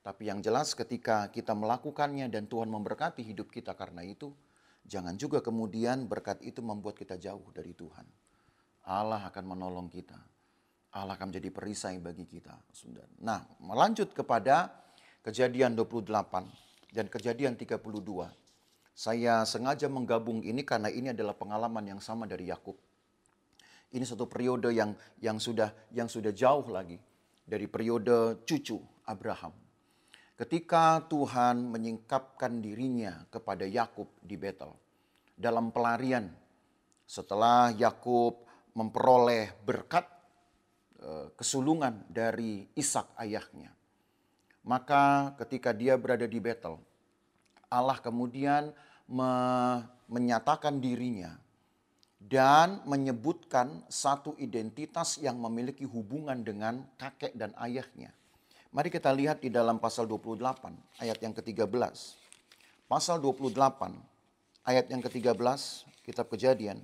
Tapi yang jelas ketika kita melakukannya dan Tuhan memberkati hidup kita karena itu, jangan juga kemudian berkat itu membuat kita jauh dari Tuhan. Allah akan menolong kita. Allah akan menjadi perisai bagi kita, saudara. Nah, melanjut kepada Kejadian 28 dan Kejadian 32. Saya sengaja menggabung ini karena ini adalah pengalaman yang sama dari Yakub. Ini satu periode yang sudah jauh lagi dari periode cucu Abraham. Ketika Tuhan menyingkapkan dirinya kepada Yakub di Betel dalam pelarian setelah Yakub memperoleh berkat kesulungan dari Ishak ayahnya. Maka ketika dia berada di Betel, Allah kemudian menyatakan dirinya dan menyebutkan satu identitas yang memiliki hubungan dengan kakek dan ayahnya. Mari kita lihat di dalam pasal 28 ayat yang ke-13. Pasal 28 ayat yang ke-13 kitab Kejadian.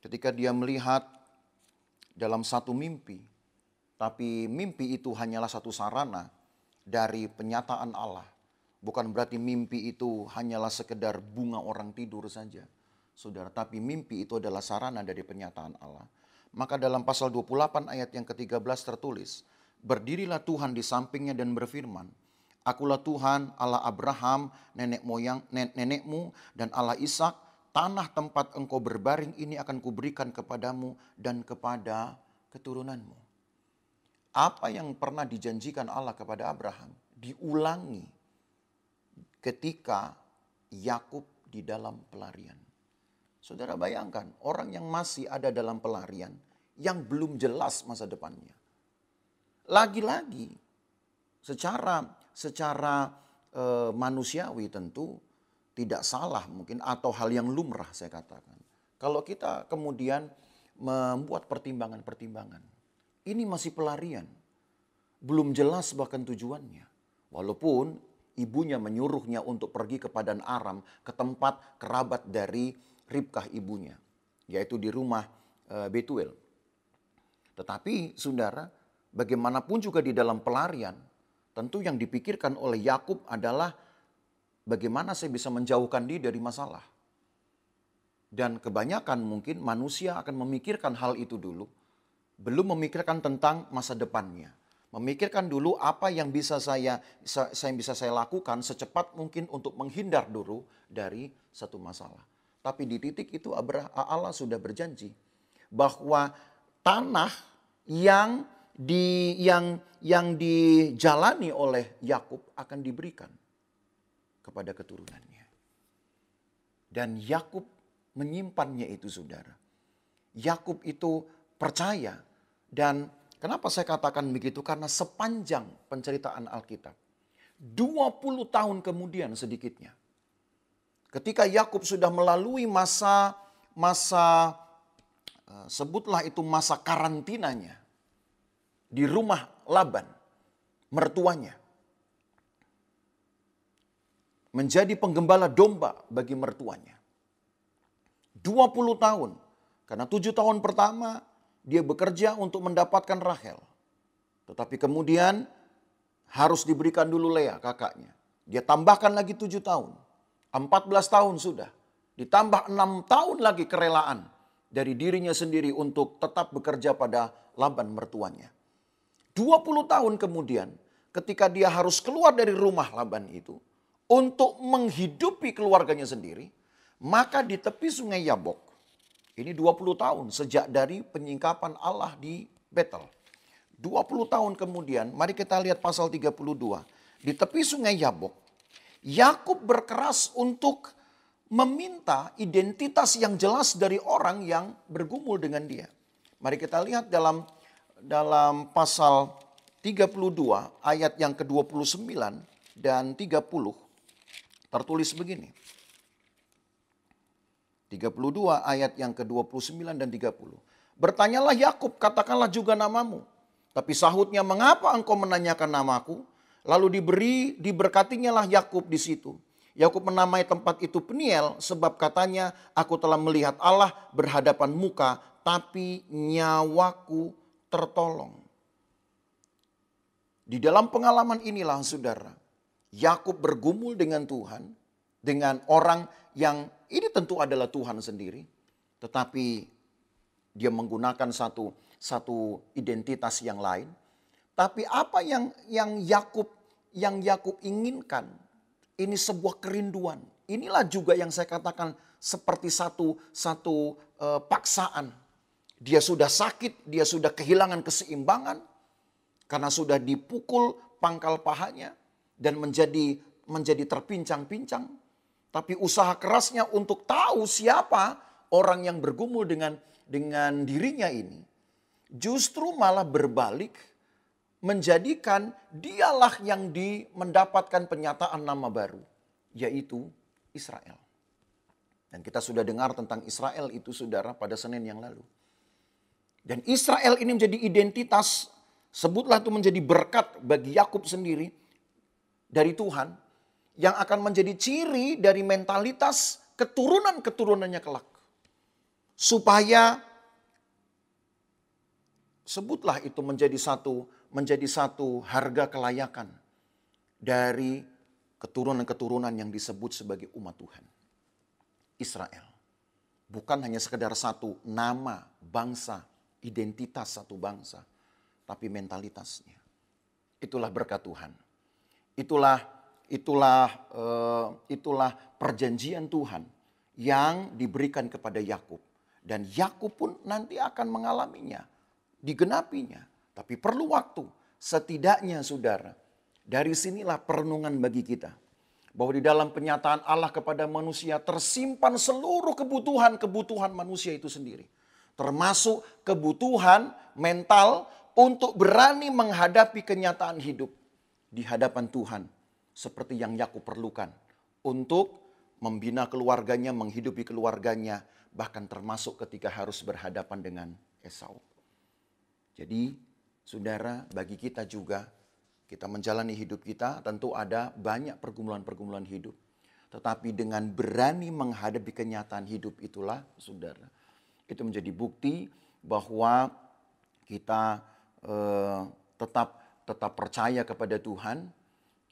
Ketika dia melihat dalam satu mimpi, tapi mimpi itu hanyalah satu sarana dari penyataan Allah. Bukan berarti mimpi itu hanyalah sekedar bunga orang tidur saja, saudara. Tapi mimpi itu adalah sarana dari penyataan Allah. Maka dalam pasal 28 ayat yang ke-13 tertulis, berdirilah Tuhan di sampingnya dan berfirman, Akulah Tuhan Allah Abraham, nenekmu dan Allah Ishak, tanah tempat engkau berbaring ini akan kuberikan kepadamu dan kepada keturunanmu. Apa yang pernah dijanjikan Allah kepada Abraham diulangi ketika Yakub di dalam pelarian. Saudara bayangkan, orang yang masih ada dalam pelarian, yang belum jelas masa depannya. Lagi-lagi, secara manusiawi tentu tidak salah mungkin, atau hal yang lumrah saya katakan. Kalau kita kemudian membuat pertimbangan-pertimbangan, ini masih pelarian, belum jelas bahkan tujuannya. Walaupun ibunya menyuruhnya untuk pergi ke Padan Aram, ke tempat kerabat dari Ribkah ibunya, yaitu di rumah Betuel. Tetapi saudara, bagaimanapun juga di dalam pelarian, tentu yang dipikirkan oleh Yakub adalah bagaimana saya bisa menjauhkan diri dari masalah. Dan kebanyakan mungkin manusia akan memikirkan hal itu dulu, belum memikirkan tentang masa depannya. Memikirkan dulu apa yang bisa saya lakukan secepat mungkin untuk menghindar dulu dari satu masalah. Tapi di titik itu Allah sudah berjanji bahwa tanah yang dijalani oleh Yakub akan diberikan kepada keturunannya. Dan Yakub menyimpannya itu, saudara. Yakub itu percaya, dan kenapa saya katakan begitu? Karena sepanjang penceritaan Alkitab, 20 tahun kemudian sedikitnya, ketika Yakub sudah melalui masa sebutlah itu masa karantinanya di rumah Laban, mertuanya, menjadi penggembala domba bagi mertuanya. 20 tahun, karena 7 tahun pertama dia bekerja untuk mendapatkan Rahel. Tetapi kemudian harus diberikan dulu Lea, kakaknya. Dia tambahkan lagi 7 tahun. 14 tahun sudah. Ditambah 6 tahun lagi kerelaan dari dirinya sendiri untuk tetap bekerja pada Laban mertuanya. 20 tahun kemudian ketika dia harus keluar dari rumah Laban itu untuk menghidupi keluarganya sendiri, maka di tepi sungai Yabok, ini 20 tahun sejak dari penyingkapan Allah di Betel. 20 tahun kemudian, mari kita lihat pasal 32. Di tepi sungai Yabok, Yakub berkeras untuk meminta identitas yang jelas dari orang yang bergumul dengan dia. Mari kita lihat dalam pasal 32 ayat yang ke-29 dan 30 tertulis begini. 32 ayat yang ke-29 dan 30. Bertanyalah Yakub, katakanlah juga namamu. Tapi sahutnya, mengapa engkau menanyakan namaku? Lalu diberkatinya lah Yakub di situ. Yakub menamai tempat itu Peniel, sebab katanya, aku telah melihat Allah berhadapan muka, tapi nyawaku tertolong. Di dalam pengalaman inilah saudara, Yakub bergumul dengan Tuhan, dengan orang yang ini tentu adalah Tuhan sendiri, tetapi dia menggunakan satu identitas yang lain. Tapi apa yang Yakub inginkan, ini sebuah kerinduan. Inilah juga yang saya katakan seperti satu paksaan. Dia sudah sakit, dia sudah kehilangan keseimbangan karena sudah dipukul pangkal pahanya dan menjadi terpincang-pincang. Tapi usaha kerasnya untuk tahu siapa orang yang bergumul dengan dirinya ini, justru malah berbalik menjadikan dialah yang mendapatkan penyataan nama baru, yaitu Israel. Dan kita sudah dengar tentang Israel itu saudara pada Senin yang lalu. Dan Israel ini menjadi identitas, sebutlah itu menjadi berkat bagi Yakub sendiri dari Tuhan, yang akan menjadi ciri dari mentalitas keturunan-keturunannya kelak. Supaya sebutlah itu menjadi satu harga kelayakan dari keturunan-keturunan yang disebut sebagai umat Tuhan. Israel. Bukan hanya sekedar satu nama, bangsa, identitas satu bangsa, tapi mentalitasnya. Itulah berkat Tuhan. Itulah perjanjian Tuhan yang diberikan kepada Yakub. Dan Yakub pun nanti akan mengalaminya, digenapinya. Tapi perlu waktu. Setidaknya saudara, dari sinilah perenungan bagi kita. Bahwa di dalam penyataan Allah kepada manusia tersimpan seluruh kebutuhan manusia itu sendiri. Termasuk kebutuhan mental untuk berani menghadapi kenyataan hidup di hadapan Tuhan. Seperti yang Yakub perlukan untuk membina keluarganya, menghidupi keluarganya. Bahkan termasuk ketika harus berhadapan dengan Esau. Jadi saudara, bagi kita juga, kita menjalani hidup kita tentu ada banyak pergumulan-pergumulan hidup. Tetapi dengan berani menghadapi kenyataan hidup itulah saudara, itu menjadi bukti bahwa kita tetap percaya kepada Tuhan.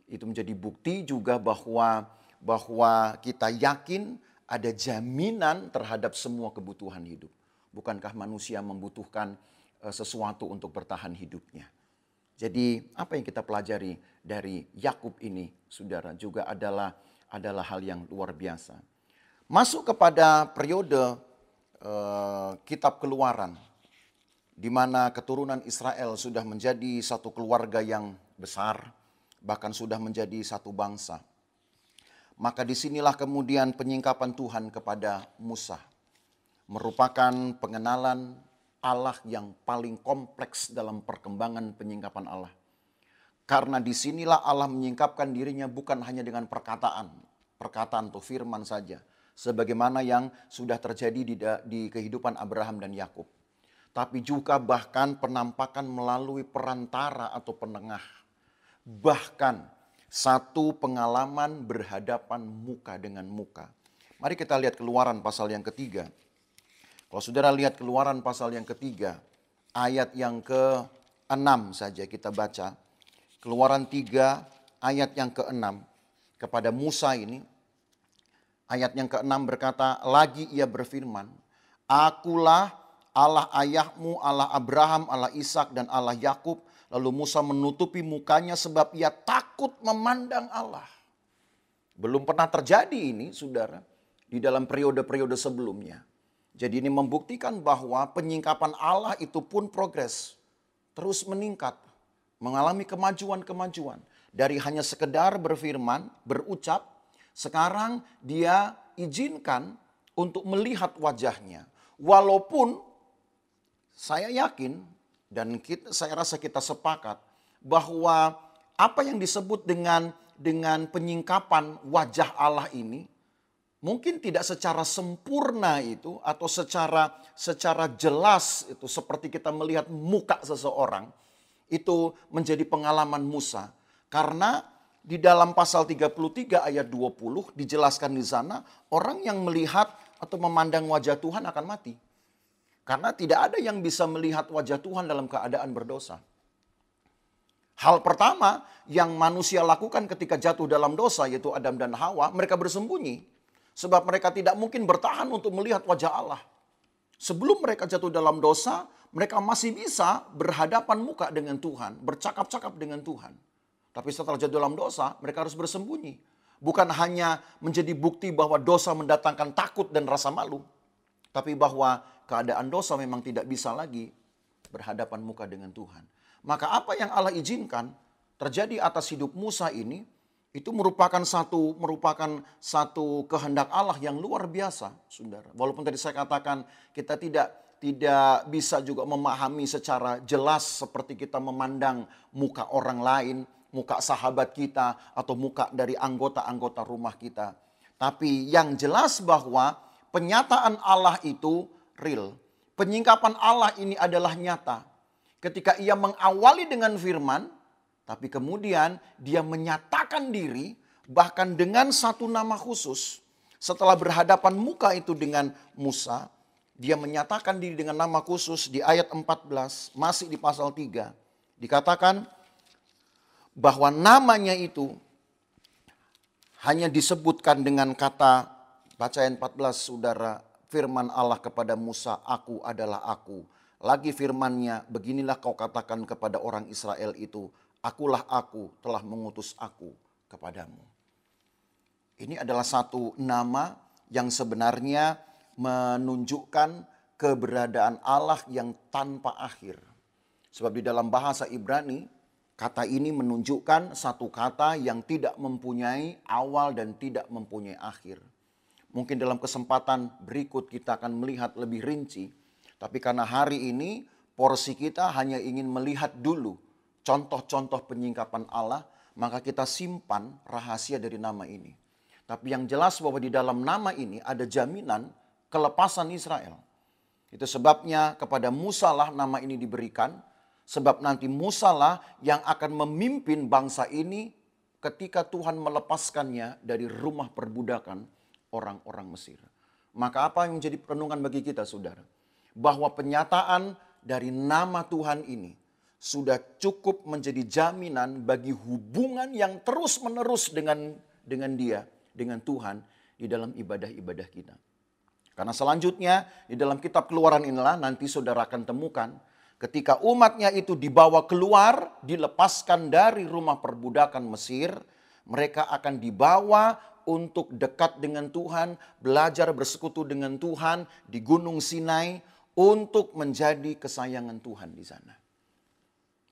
Itu menjadi bukti juga bahwa kita yakin ada jaminan terhadap semua kebutuhan hidup. Bukankah manusia membutuhkan sesuatu untuk bertahan hidupnya? Jadi apa yang kita pelajari dari Yakub ini, saudara, juga adalah hal yang luar biasa. Masuk kepada periode kitab Keluaran, di mana keturunan Israel sudah menjadi satu keluarga yang besar, bahkan sudah menjadi satu bangsa. Maka disinilah kemudian penyingkapan Tuhan kepada Musa. Merupakan pengenalan Allah yang paling kompleks dalam perkembangan penyingkapan Allah. Karena disinilah Allah menyingkapkan dirinya bukan hanya dengan perkataan atau firman saja. Sebagaimana yang sudah terjadi di kehidupan Abraham dan Yakub. Tapi juga bahkan penampakan melalui perantara atau penengah. Bahkan satu pengalaman berhadapan muka dengan muka. Mari kita lihat Keluaran pasal yang ketiga. Kalau saudara lihat Keluaran pasal yang ketiga, ayat yang ke-6 saja kita baca. Keluaran 3 ayat yang ke-6 kepada Musa ini. Ayat yang ke-6 berkata, lagi ia berfirman, akulah Allah ayahmu, Allah Abraham, Allah Ishak dan Allah Yakub. Lalu Musa menutupi mukanya sebab ia takut memandang Allah. Belum pernah terjadi ini saudara di dalam periode-periode sebelumnya. Jadi ini membuktikan bahwa penyingkapan Allah itu pun progres. Terus meningkat. Mengalami kemajuan-kemajuan. Dari hanya sekedar berfirman, berucap. Sekarang dia izinkan untuk melihat wajahnya. Walaupun saya yakin dan saya rasa kita sepakat bahwa apa yang disebut dengan penyingkapan wajah Allah ini mungkin tidak secara sempurna itu atau secara jelas itu seperti kita melihat muka seseorang itu menjadi pengalaman Musa. Karena di dalam pasal 33 ayat 20 dijelaskan di sana orang yang melihat atau memandang wajah Tuhan akan mati. Karena tidak ada yang bisa melihat wajah Tuhan dalam keadaan berdosa. Hal pertama yang manusia lakukan ketika jatuh dalam dosa yaitu Adam dan Hawa, mereka bersembunyi. Sebab mereka tidak mungkin bertahan untuk melihat wajah Allah. Sebelum mereka jatuh dalam dosa, mereka masih bisa berhadapan muka dengan Tuhan, bercakap-cakap dengan Tuhan. Tapi setelah jatuh dalam dosa, mereka harus bersembunyi. Bukan hanya menjadi bukti bahwa dosa mendatangkan takut dan rasa malu. Tapi bahwa keadaan dosa memang tidak bisa lagi berhadapan muka dengan Tuhan. Maka apa yang Allah izinkan terjadi atas hidup Musa ini, itu merupakan satu kehendak Allah yang luar biasa, saudara. Walaupun tadi saya katakan kita tidak bisa juga memahami secara jelas seperti kita memandang muka orang lain, muka sahabat kita, atau muka dari anggota-anggota rumah kita. Tapi yang jelas bahwa penyataan Allah itu real. Penyingkapan Allah ini adalah nyata. Ketika ia mengawali dengan firman, tapi kemudian dia menyatakan diri bahkan dengan satu nama khusus. Setelah berhadapan muka itu dengan Musa, dia menyatakan diri dengan nama khusus di ayat 14, masih di pasal 3. Dikatakan bahwa namanya itu hanya disebutkan dengan kata, baca ayat 14 saudara, firman Allah kepada Musa, aku adalah aku. Lagi firmannya, beginilah kau katakan kepada orang Israel itu, akulah aku telah mengutus aku kepadamu. Ini adalah satu nama yang sebenarnya menunjukkan keberadaan Allah yang tanpa akhir. Sebab di dalam bahasa Ibrani, kata ini menunjukkan satu kata yang tidak mempunyai awal dan tidak mempunyai akhir. Mungkin dalam kesempatan berikut kita akan melihat lebih rinci. Tapi karena hari ini porsi kita hanya ingin melihat dulu contoh-contoh penyingkapan Allah, maka kita simpan rahasia dari nama ini. Tapi yang jelas bahwa di dalam nama ini ada jaminan kelepasan Israel. Itu sebabnya kepada Musa lah nama ini diberikan. Sebab nanti Musa lah yang akan memimpin bangsa ini ketika Tuhan melepaskannya dari rumah perbudakan orang-orang Mesir. Maka apa yang menjadi renungan bagi kita saudara? Bahwa penyataan dari nama Tuhan ini sudah cukup menjadi jaminan bagi hubungan yang terus-menerus dengan dia, dengan Tuhan di dalam ibadah-ibadah kita. Karena selanjutnya di dalam kitab Keluaran inilah nanti saudara akan temukan ketika umatnya itu dibawa keluar, dilepaskan dari rumah perbudakan Mesir, mereka akan dibawa untuk dekat dengan Tuhan, belajar bersekutu dengan Tuhan di Gunung Sinai untuk menjadi kesayangan Tuhan di sana.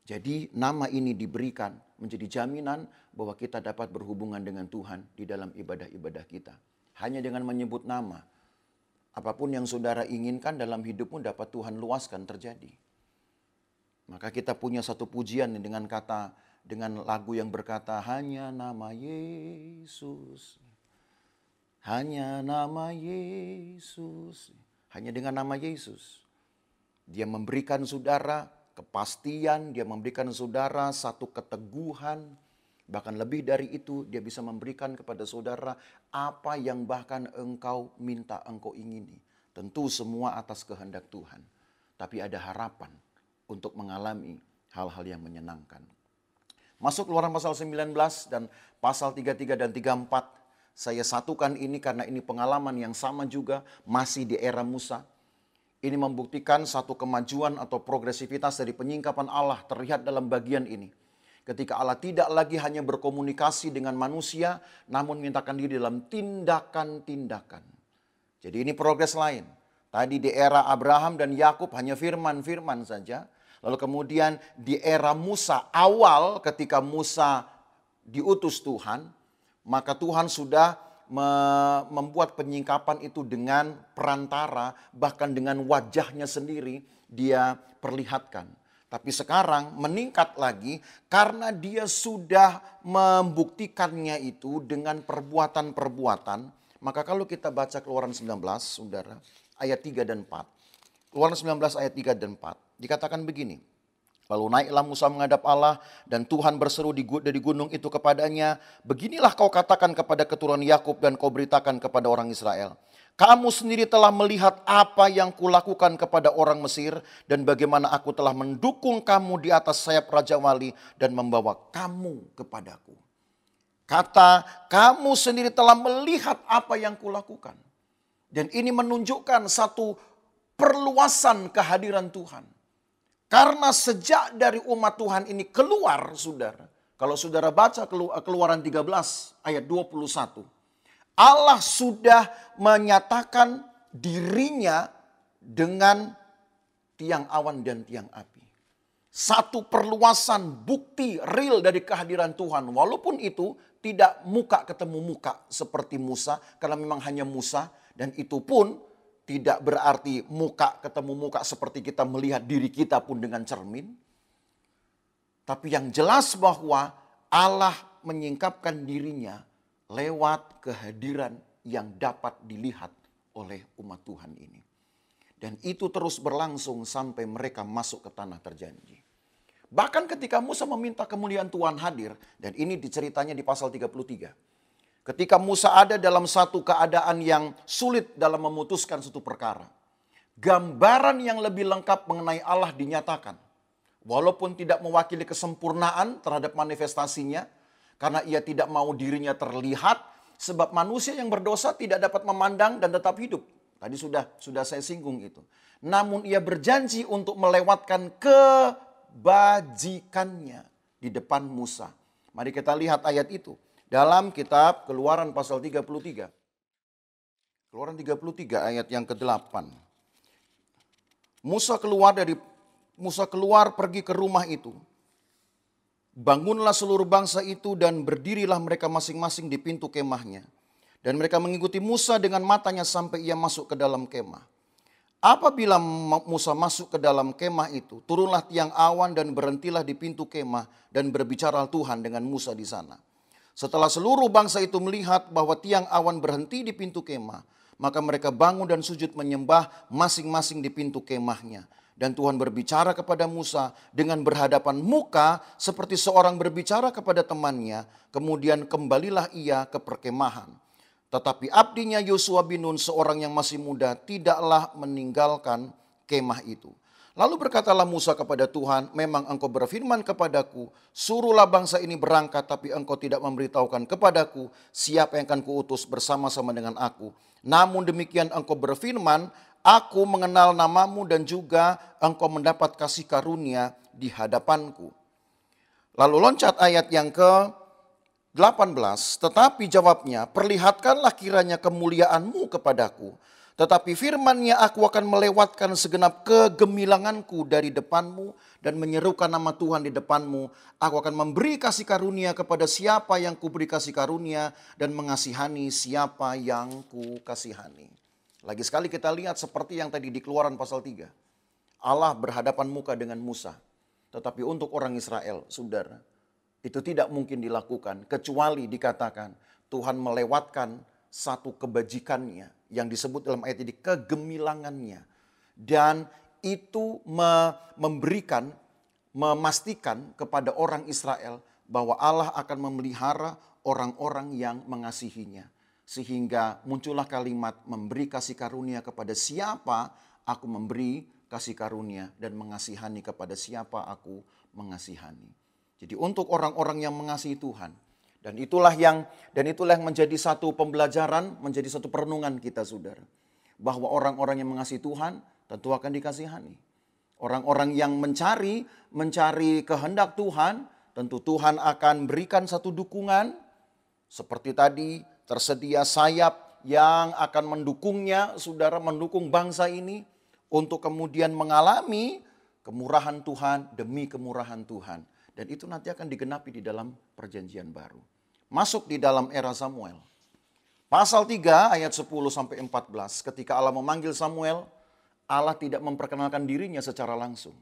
Jadi nama ini diberikan menjadi jaminan bahwa kita dapat berhubungan dengan Tuhan di dalam ibadah-ibadah kita. Hanya dengan menyebut nama, apapun yang saudara inginkan dalam hidupmu dapat Tuhan luaskan terjadi. Maka kita punya satu pujian dengan lagu yang berkata, hanya nama Yesus. Hanya nama Yesus. Hanya dengan nama Yesus. Dia memberikan saudara kepastian, dia memberikan saudara satu keteguhan. Bahkan lebih dari itu, dia bisa memberikan kepada saudara apa yang bahkan engkau minta, engkau ingini. Tentu semua atas kehendak Tuhan. Tapi ada harapan untuk mengalami hal-hal yang menyenangkan. Masuk Keluaran pasal 19 dan pasal 33 dan 34. Saya satukan ini karena ini pengalaman yang sama juga masih di era Musa. Ini membuktikan satu kemajuan atau progresivitas dari penyingkapan Allah terlihat dalam bagian ini. Ketika Allah tidak lagi hanya berkomunikasi dengan manusia, namun mintakan diri dalam tindakan-tindakan. Jadi ini progres lain. Tadi di era Abraham dan Yakub hanya firman-firman saja. Lalu kemudian di era Musa awal ketika Musa diutus Tuhan, maka Tuhan sudah membuat penyingkapan itu dengan perantara, bahkan dengan wajahnya sendiri dia perlihatkan. Tapi sekarang meningkat lagi karena dia sudah membuktikannya itu dengan perbuatan-perbuatan. Maka kalau kita baca Keluaran 19, saudara, ayat 3 dan 4. Keluaran 19 ayat 3 dan 4. Dikatakan begini. Lalu naiklah Musa menghadap Allah dan Tuhan berseru dari gunung itu kepadanya. Beginilah kau katakan kepada keturunan Yakub dan kau beritakan kepada orang Israel. Kamu sendiri telah melihat apa yang kulakukan kepada orang Mesir dan bagaimana aku telah mendukung kamu di atas sayap Raja Wali dan membawa kamu kepadaku. Kata, kamu sendiri telah melihat apa yang kulakukan. Dan ini menunjukkan satu perluasan kehadiran Tuhan. Karena sejak dari umat Tuhan ini keluar, saudara. Kalau saudara baca Keluaran 13 ayat 21. Allah sudah menyatakan dirinya dengan tiang awan dan tiang api. Satu perluasan bukti real dari kehadiran Tuhan. Walaupun itu tidak muka ketemu muka seperti Musa. Karena memang hanya Musa. Dan itu pun tidak berarti muka ketemu muka seperti kita melihat diri kita pun dengan cermin. Tapi yang jelas bahwa Allah menyingkapkan dirinya lewat kehadiran yang dapat dilihat oleh umat Tuhan ini. Dan itu terus berlangsung sampai mereka masuk ke tanah terjanji. Bahkan ketika Musa meminta kemuliaan Tuhan hadir, dan ini diceritanya di pasal 33. Ketika Musa ada dalam satu keadaan yang sulit dalam memutuskan suatu perkara. Gambaran yang lebih lengkap mengenai Allah dinyatakan. Walaupun tidak mewakili kesempurnaan terhadap manifestasinya, karena ia tidak mau dirinya terlihat, sebab manusia yang berdosa tidak dapat memandang dan tetap hidup. Tadi sudah saya singgung itu. Namun ia berjanji untuk melewatkan kebajikannya di depan Musa. Mari kita lihat ayat itu. Dalam kitab Keluaran pasal 33. Keluaran 33 ayat yang ke-8. Musa keluar pergi ke rumah itu. Bangunlah seluruh bangsa itu dan berdirilah mereka masing-masing di pintu kemahnya. Dan mereka mengikuti Musa dengan matanya sampai ia masuk ke dalam kemah. Apabila Musa masuk ke dalam kemah itu, turunlah tiang awan dan berhentilah di pintu kemah dan berbicara Tuhan dengan Musa di sana. Setelah seluruh bangsa itu melihat bahwa tiang awan berhenti di pintu kemah, maka mereka bangun dan sujud menyembah masing-masing di pintu kemahnya. Dan Tuhan berbicara kepada Musa dengan berhadapan muka seperti seorang berbicara kepada temannya. Kemudian kembalilah ia ke perkemahan. Tetapi abdinya Yosua bin Nun, seorang yang masih muda, tidaklah meninggalkan kemah itu. Lalu berkatalah Musa kepada Tuhan, memang engkau berfirman kepadaku, suruhlah bangsa ini berangkat, tapi engkau tidak memberitahukan kepadaku siapa yang akan kuutus bersama-sama dengan aku. Namun demikian engkau berfirman, aku mengenal namamu dan juga engkau mendapat kasih karunia di hadapanku. Lalu loncat ayat yang ke-18. Tetapi jawabnya, perlihatkanlah kiranya kemuliaanmu kepadaku. Tetapi firman-Nya, aku akan melewatkan segenap kegemilanganku dari depanmu dan menyerukan nama Tuhan di depanmu. Aku akan memberi kasih karunia kepada siapa yang kuberi kasih karunia dan mengasihani siapa yang kukasihani. Lagi sekali kita lihat seperti yang tadi di Keluaran pasal 3. Allah berhadapan muka dengan Musa. Tetapi untuk orang Israel, saudara, itu tidak mungkin dilakukan. Kecuali dikatakan Tuhan melewatkan satu kebajikannya. Yang disebut dalam ayat ini kegemilangannya. Dan itu memastikan kepada orang Israel bahwa Allah akan memelihara orang-orang yang mengasihinya. Sehingga muncullah kalimat memberi kasih karunia kepada siapa aku memberi kasih karunia dan mengasihani kepada siapa aku mengasihani. Jadi untuk orang-orang yang mengasihi Tuhan, dan itulah yang menjadi satu pembelajaran, menjadi satu perenungan kita, saudara, bahwa orang-orang yang mengasihi Tuhan tentu akan dikasihani. Orang-orang yang mencari kehendak Tuhan, tentu Tuhan akan berikan satu dukungan seperti tadi. Tersedia sayap yang akan mendukungnya, saudara, mendukung bangsa ini untuk kemudian mengalami kemurahan Tuhan demi kemurahan Tuhan. Dan itu nanti akan digenapi di dalam perjanjian baru. Masuk di dalam era Samuel. Pasal 3 ayat 10 sampai 14, ketika Allah memanggil Samuel, Allah tidak memperkenalkan dirinya secara langsung.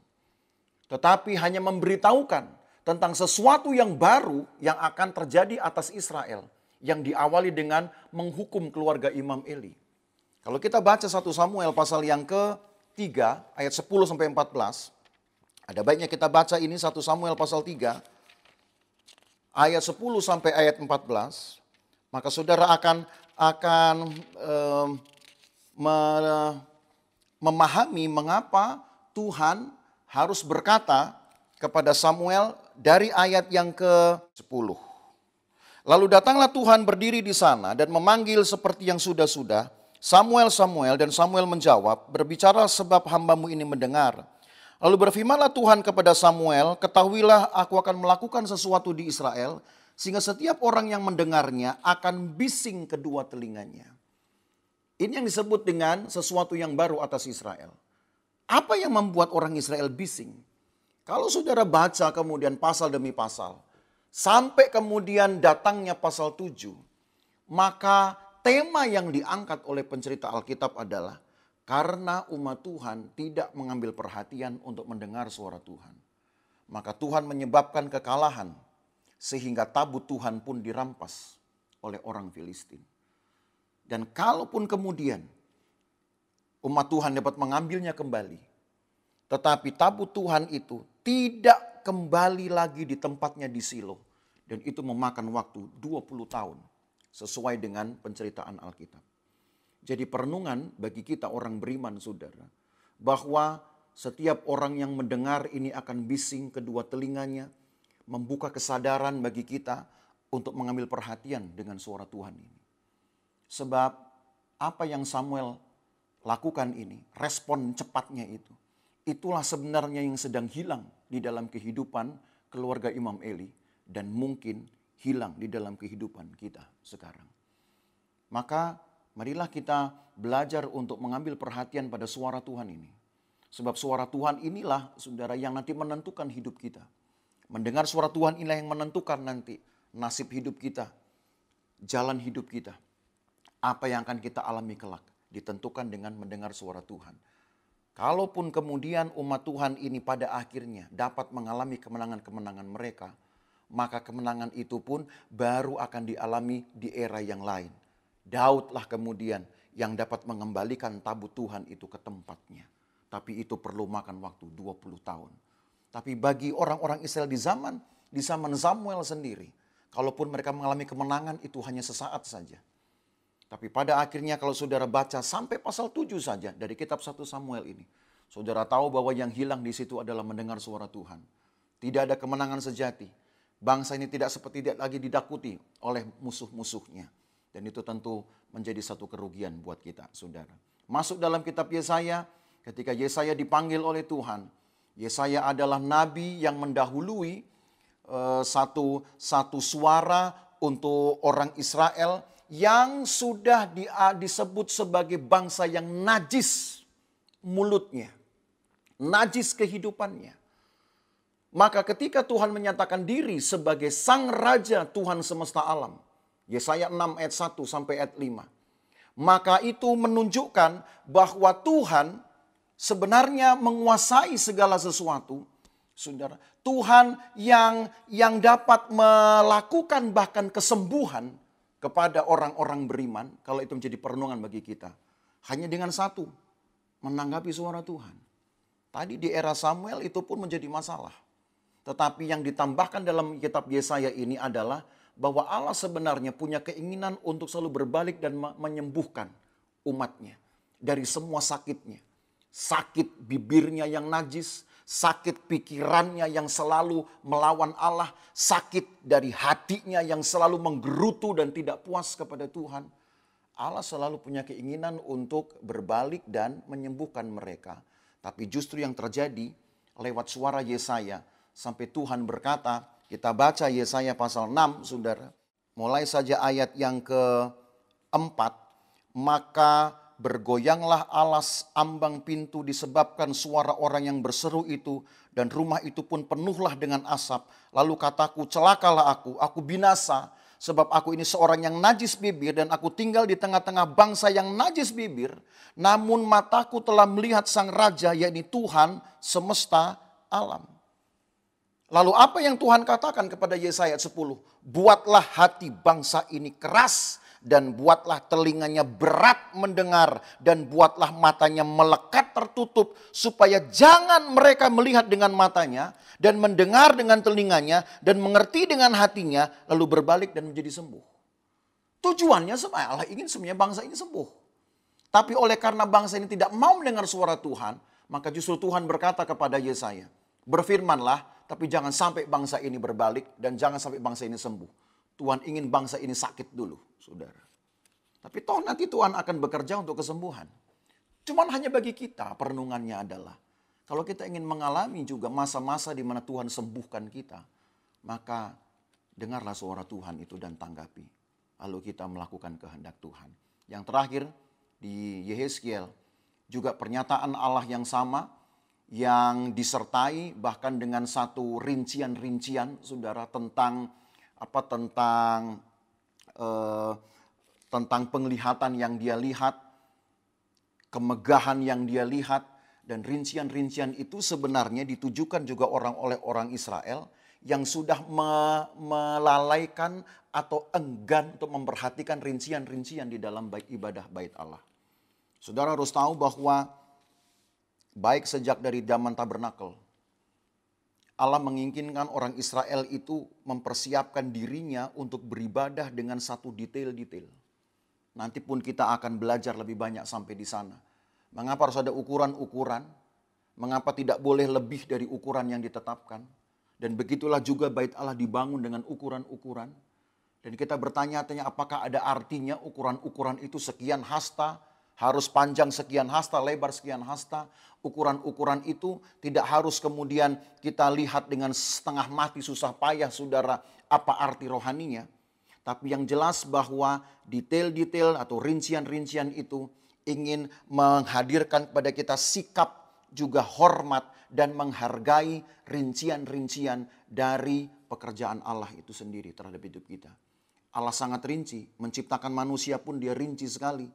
Tetapi hanya memberitahukan tentang sesuatu yang baru yang akan terjadi atas Israel. Yang diawali dengan menghukum keluarga Imam Eli. Kalau kita baca 1 Samuel pasal yang ke-3 ayat 10 sampai 14. Ada baiknya kita baca ini 1 Samuel pasal 3 ayat 10 sampai ayat 14. Maka saudara akan memahami mengapa Tuhan harus berkata kepada Samuel dari ayat yang ke-10. Lalu datanglah Tuhan berdiri di sana dan memanggil seperti yang sudah-sudah, Samuel, Samuel, dan Samuel menjawab, berbicara sebab hambamu ini mendengar. Lalu berfirmanlah Tuhan kepada Samuel, ketahuilah aku akan melakukan sesuatu di Israel, sehingga setiap orang yang mendengarnya akan bising kedua telinganya. Ini yang disebut dengan sesuatu yang baru atas Israel. Apa yang membuat orang Israel bising? Kalau saudara baca kemudian pasal demi pasal, sampai kemudian datangnya pasal 7, maka tema yang diangkat oleh pencerita Alkitab adalah karena umat Tuhan tidak mengambil perhatian untuk mendengar suara Tuhan. Maka Tuhan menyebabkan kekalahan sehingga tabut Tuhan pun dirampas oleh orang Filistin. Dan kalaupun kemudian umat Tuhan dapat mengambilnya kembali, tetapi tabut Tuhan itu tidak kembali lagi di tempatnya di Silo. Dan itu memakan waktu 20 tahun sesuai dengan penceritaan Alkitab. Jadi perenungan bagi kita orang beriman saudara, bahwa setiap orang yang mendengar ini akan bising kedua telinganya, membuka kesadaran bagi kita untuk mengambil perhatian dengan suara Tuhan ini. Sebab apa yang Samuel lakukan ini, respon cepatnya itu, itulah sebenarnya yang sedang hilang di dalam kehidupan keluarga Imam Eli dan mungkin hilang di dalam kehidupan kita sekarang. Maka marilah kita belajar untuk mengambil perhatian pada suara Tuhan ini. Sebab suara Tuhan inilah saudara yang nanti menentukan hidup kita. Mendengar suara Tuhan inilah yang menentukan nanti nasib hidup kita, jalan hidup kita. Apa yang akan kita alami kelak ditentukan dengan mendengar suara Tuhan. Kalaupun kemudian umat Tuhan ini pada akhirnya dapat mengalami kemenangan-kemenangan mereka, maka kemenangan itu pun baru akan dialami di era yang lain. Daudlah kemudian yang dapat mengembalikan tabut Tuhan itu ke tempatnya. Tapi itu perlu makan waktu 20 tahun. Tapi bagi orang-orang Israel di zaman Samuel sendiri, kalaupun mereka mengalami kemenangan itu hanya sesaat saja. Tapi pada akhirnya kalau saudara baca sampai pasal 7 saja dari kitab 1 Samuel ini, saudara tahu bahwa yang hilang di situ adalah mendengar suara Tuhan. Tidak ada kemenangan sejati. Bangsa ini tidak lagi didakuti oleh musuh-musuhnya. Dan itu tentu menjadi satu kerugian buat kita, saudara. Masuk dalam kitab Yesaya, ketika Yesaya dipanggil oleh Tuhan, Yesaya adalah nabi yang mendahului satu suara untuk orang Israel yang sudah disebut sebagai bangsa yang najis mulutnya, najis kehidupannya. Maka ketika Tuhan menyatakan diri sebagai Sang Raja Tuhan semesta alam, Yesaya 6 ayat 1 sampai ayat 5. Maka itu menunjukkan bahwa Tuhan sebenarnya menguasai segala sesuatu. Saudara, Tuhan yang dapat melakukan bahkan kesembuhan kepada orang-orang beriman, kalau itu menjadi perenungan bagi kita. Hanya dengan satu, menanggapi suara Tuhan. Tadi di era Samuel itu pun menjadi masalah. Tetapi yang ditambahkan dalam kitab Yesaya ini adalah bahwa Allah sebenarnya punya keinginan untuk selalu berbalik dan menyembuhkan umatnya dari semua sakitnya. Sakit bibirnya yang najis, sakit pikirannya yang selalu melawan Allah, sakit dari hatinya yang selalu menggerutu dan tidak puas kepada Tuhan. Allah selalu punya keinginan untuk berbalik dan menyembuhkan mereka. Tapi justru yang terjadi lewat suara Yesaya sampai Tuhan berkata, kita baca Yesaya pasal 6, saudara. Mulai saja ayat yang ke-4. Maka bergoyanglah alas ambang pintu disebabkan suara orang yang berseru itu. Dan rumah itu pun penuhlah dengan asap. Lalu kataku, celakalah aku binasa. Sebab aku ini seorang yang najis bibir dan aku tinggal di tengah-tengah bangsa yang najis bibir. Namun mataku telah melihat sang raja, yakni Tuhan semesta alam. Lalu apa yang Tuhan katakan kepada Yesaya ayat 10? Buatlah hati bangsa ini keras dan buatlah telinganya berat mendengar dan buatlah matanya melekat tertutup supaya jangan mereka melihat dengan matanya dan mendengar dengan telinganya dan mengerti dengan hatinya lalu berbalik dan menjadi sembuh. Tujuannya supaya Allah ingin semuanya bangsa ini sembuh. Tapi oleh karena bangsa ini tidak mau mendengar suara Tuhan, maka justru Tuhan berkata kepada Yesaya, berfirmanlah, tapi jangan sampai bangsa ini berbalik dan jangan sampai bangsa ini sembuh. Tuhan ingin bangsa ini sakit dulu, saudara. Tapi toh nanti Tuhan akan bekerja untuk kesembuhan. Cuman hanya bagi kita perenungannya adalah, kalau kita ingin mengalami juga masa-masa di mana Tuhan sembuhkan kita, maka dengarlah suara Tuhan itu dan tanggapi. Lalu kita melakukan kehendak Tuhan. Yang terakhir di Yehezkiel juga pernyataan Allah yang sama, yang disertai bahkan dengan satu rincian-rincian, saudara, tentang penglihatan yang dia lihat, kemegahan yang dia lihat, dan rincian-rincian itu sebenarnya ditujukan juga oleh orang Israel yang sudah melalaikan atau enggan untuk memperhatikan rincian-rincian di dalam ibadah bait Allah. Saudara harus tahu bahwa baik sejak dari zaman tabernakel, Allah menginginkan orang Israel itu mempersiapkan dirinya untuk beribadah dengan satu detail-detail. Nanti pun kita akan belajar lebih banyak sampai di sana. Mengapa harus ada ukuran-ukuran? Mengapa tidak boleh lebih dari ukuran yang ditetapkan? Dan begitulah juga bait Allah dibangun dengan ukuran-ukuran. Dan kita bertanya-tanya apakah ada artinya ukuran-ukuran itu sekian hasta, harus panjang sekian hasta, lebar sekian hasta. Ukuran-ukuran itu tidak harus kemudian kita lihat dengan setengah mati susah payah, saudara, apa arti rohaninya. Tapi yang jelas bahwa detail-detail atau rincian-rincian itu ingin menghadirkan kepada kita sikap juga hormat dan menghargai rincian-rincian dari pekerjaan Allah itu sendiri terhadap hidup kita. Allah sangat rinci, menciptakan manusia pun dia rinci sekali.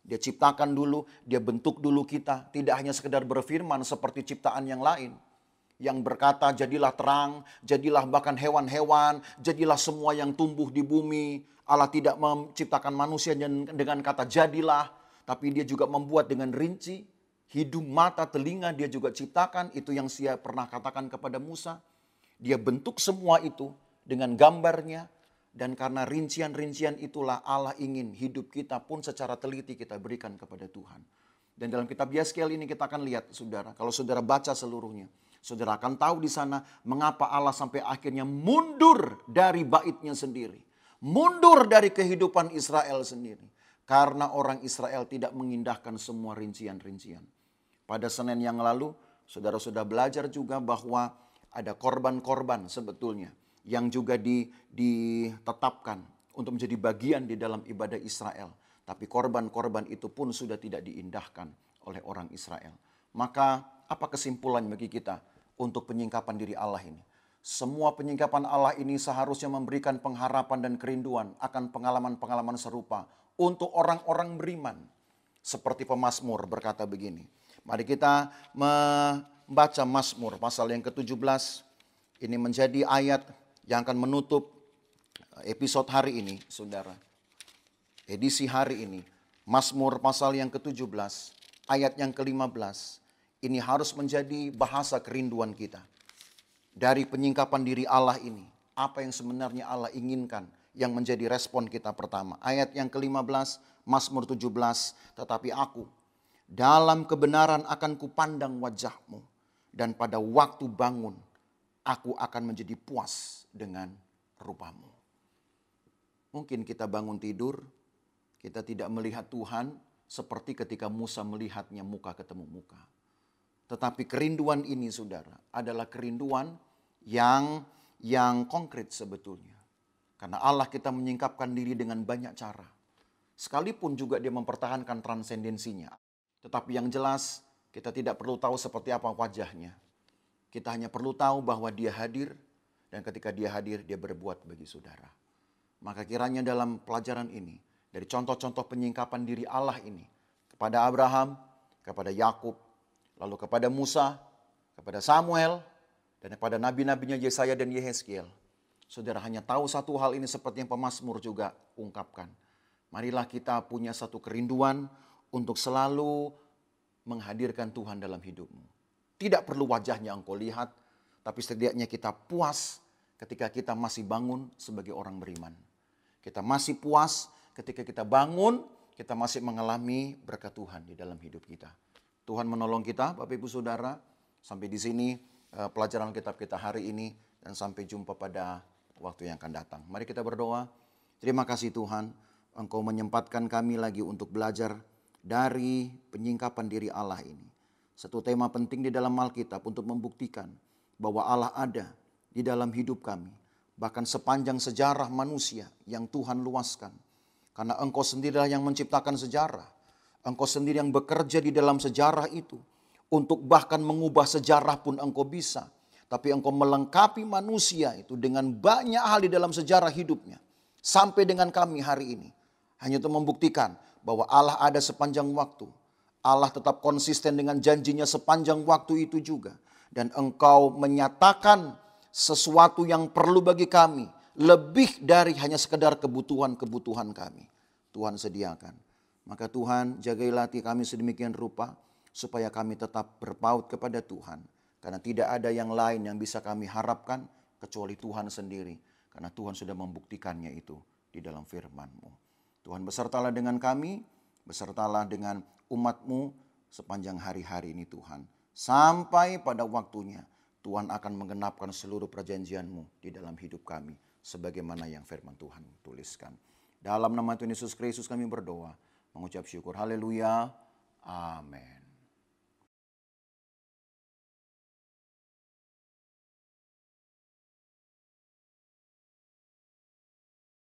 Dia ciptakan dulu, dia bentuk dulu kita. Tidak hanya sekedar berfirman seperti ciptaan yang lain. Yang berkata jadilah terang, jadilah bahkan hewan-hewan, jadilah semua yang tumbuh di bumi. Allah tidak menciptakan manusia dengan kata jadilah. Tapi dia juga membuat dengan rinci. Hidung, mata, telinga dia juga ciptakan. Itu yang dia pernah katakan kepada Musa. Dia bentuk semua itu dengan gambarnya. Dan karena rincian-rincian itulah Allah ingin hidup kita pun secara teliti kita berikan kepada Tuhan. Dan dalam kitab Yehezkiel ini kita akan lihat, saudara, kalau saudara baca seluruhnya, saudara akan tahu di sana mengapa Allah sampai akhirnya mundur dari baitnya sendiri. Mundur dari kehidupan Israel sendiri. Karena orang Israel tidak mengindahkan semua rincian-rincian. Pada Senin yang lalu, saudara sudah belajar juga bahwa ada korban-korban sebetulnya yang juga ditetapkan untuk menjadi bagian di dalam ibadah Israel. Tapi korban-korban itu pun sudah tidak diindahkan oleh orang Israel. Maka apa kesimpulan bagi kita untuk penyingkapan diri Allah ini? Semua penyingkapan Allah ini seharusnya memberikan pengharapan dan kerinduan akan pengalaman-pengalaman serupa untuk orang-orang beriman. Seperti pemazmur berkata begini. Mari kita membaca Mazmur pasal yang ke-17. Ini menjadi ayat yang akan menutup episode hari ini, saudara. Edisi hari ini. Mazmur pasal yang ke-17, ayat yang ke-15. Ini harus menjadi bahasa kerinduan kita. Dari penyingkapan diri Allah ini. Apa yang sebenarnya Allah inginkan yang menjadi respon kita pertama. Ayat yang ke-15, Mazmur 17. Tetapi aku, dalam kebenaran akan kupandang wajahmu. Dan pada waktu bangun, aku akan menjadi puas dengan rupamu. Mungkin kita bangun tidur, kita tidak melihat Tuhan seperti ketika Musa melihatnya muka ketemu muka. Tetapi kerinduan ini, saudara, adalah kerinduan yang konkret sebetulnya. Karena Allah kita menyingkapkan diri dengan banyak cara. Sekalipun juga dia mempertahankan transendensinya. Tetapi yang jelas, kita tidak perlu tahu seperti apa wajahnya. Kita hanya perlu tahu bahwa dia hadir, dan ketika dia hadir, dia berbuat bagi saudara. Maka kiranya dalam pelajaran ini, dari contoh-contoh penyingkapan diri Allah ini, kepada Abraham, kepada Yakub, lalu kepada Musa, kepada Samuel, dan kepada nabi-nabinya Yesaya dan Yehezkiel. Saudara hanya tahu satu hal ini seperti yang pemazmur juga ungkapkan. Marilah kita punya satu kerinduan untuk selalu menghadirkan Tuhan dalam hidupmu. Tidak perlu wajahnya engkau lihat, tapi setidaknya kita puas ketika kita masih bangun sebagai orang beriman. Kita masih puas ketika kita bangun, kita masih mengalami berkat Tuhan di dalam hidup kita. Tuhan menolong kita, Bapak Ibu Saudara. Sampai di sini pelajaran kitab kita hari ini, dan sampai jumpa pada waktu yang akan datang. Mari kita berdoa. Terima kasih Tuhan, Engkau menyempatkan kami lagi untuk belajar dari penyingkapan diri Allah ini. Satu tema penting di dalam Alkitab untuk membuktikan bahwa Allah ada di dalam hidup kami. Bahkan sepanjang sejarah manusia yang Tuhan luaskan. Karena Engkau sendirilah yang menciptakan sejarah. Engkau sendiri yang bekerja di dalam sejarah itu. Untuk bahkan mengubah sejarah pun Engkau bisa. Tapi Engkau melengkapi manusia itu dengan banyak hal di dalam sejarah hidupnya. Sampai dengan kami hari ini. Hanya untuk membuktikan bahwa Allah ada sepanjang waktu. Allah tetap konsisten dengan janjinya sepanjang waktu itu juga. Dan Engkau menyatakan sesuatu yang perlu bagi kami. Lebih dari hanya sekedar kebutuhan-kebutuhan kami. Tuhan sediakan. Maka Tuhan jagailah hati kami sedemikian rupa. Supaya kami tetap berpaut kepada Tuhan. Karena tidak ada yang lain yang bisa kami harapkan kecuali Tuhan sendiri. Karena Tuhan sudah membuktikannya itu di dalam firman-Mu. Tuhan besertalah dengan kami. Besertalah dengan umat-Mu sepanjang hari-hari ini Tuhan. Sampai pada waktunya Tuhan akan menggenapkan seluruh perjanjian-Mu di dalam hidup kami. Sebagaimana yang firman Tuhan tuliskan. Dalam nama Tuhan Yesus Kristus kami berdoa. Mengucap syukur. Haleluya. Amin.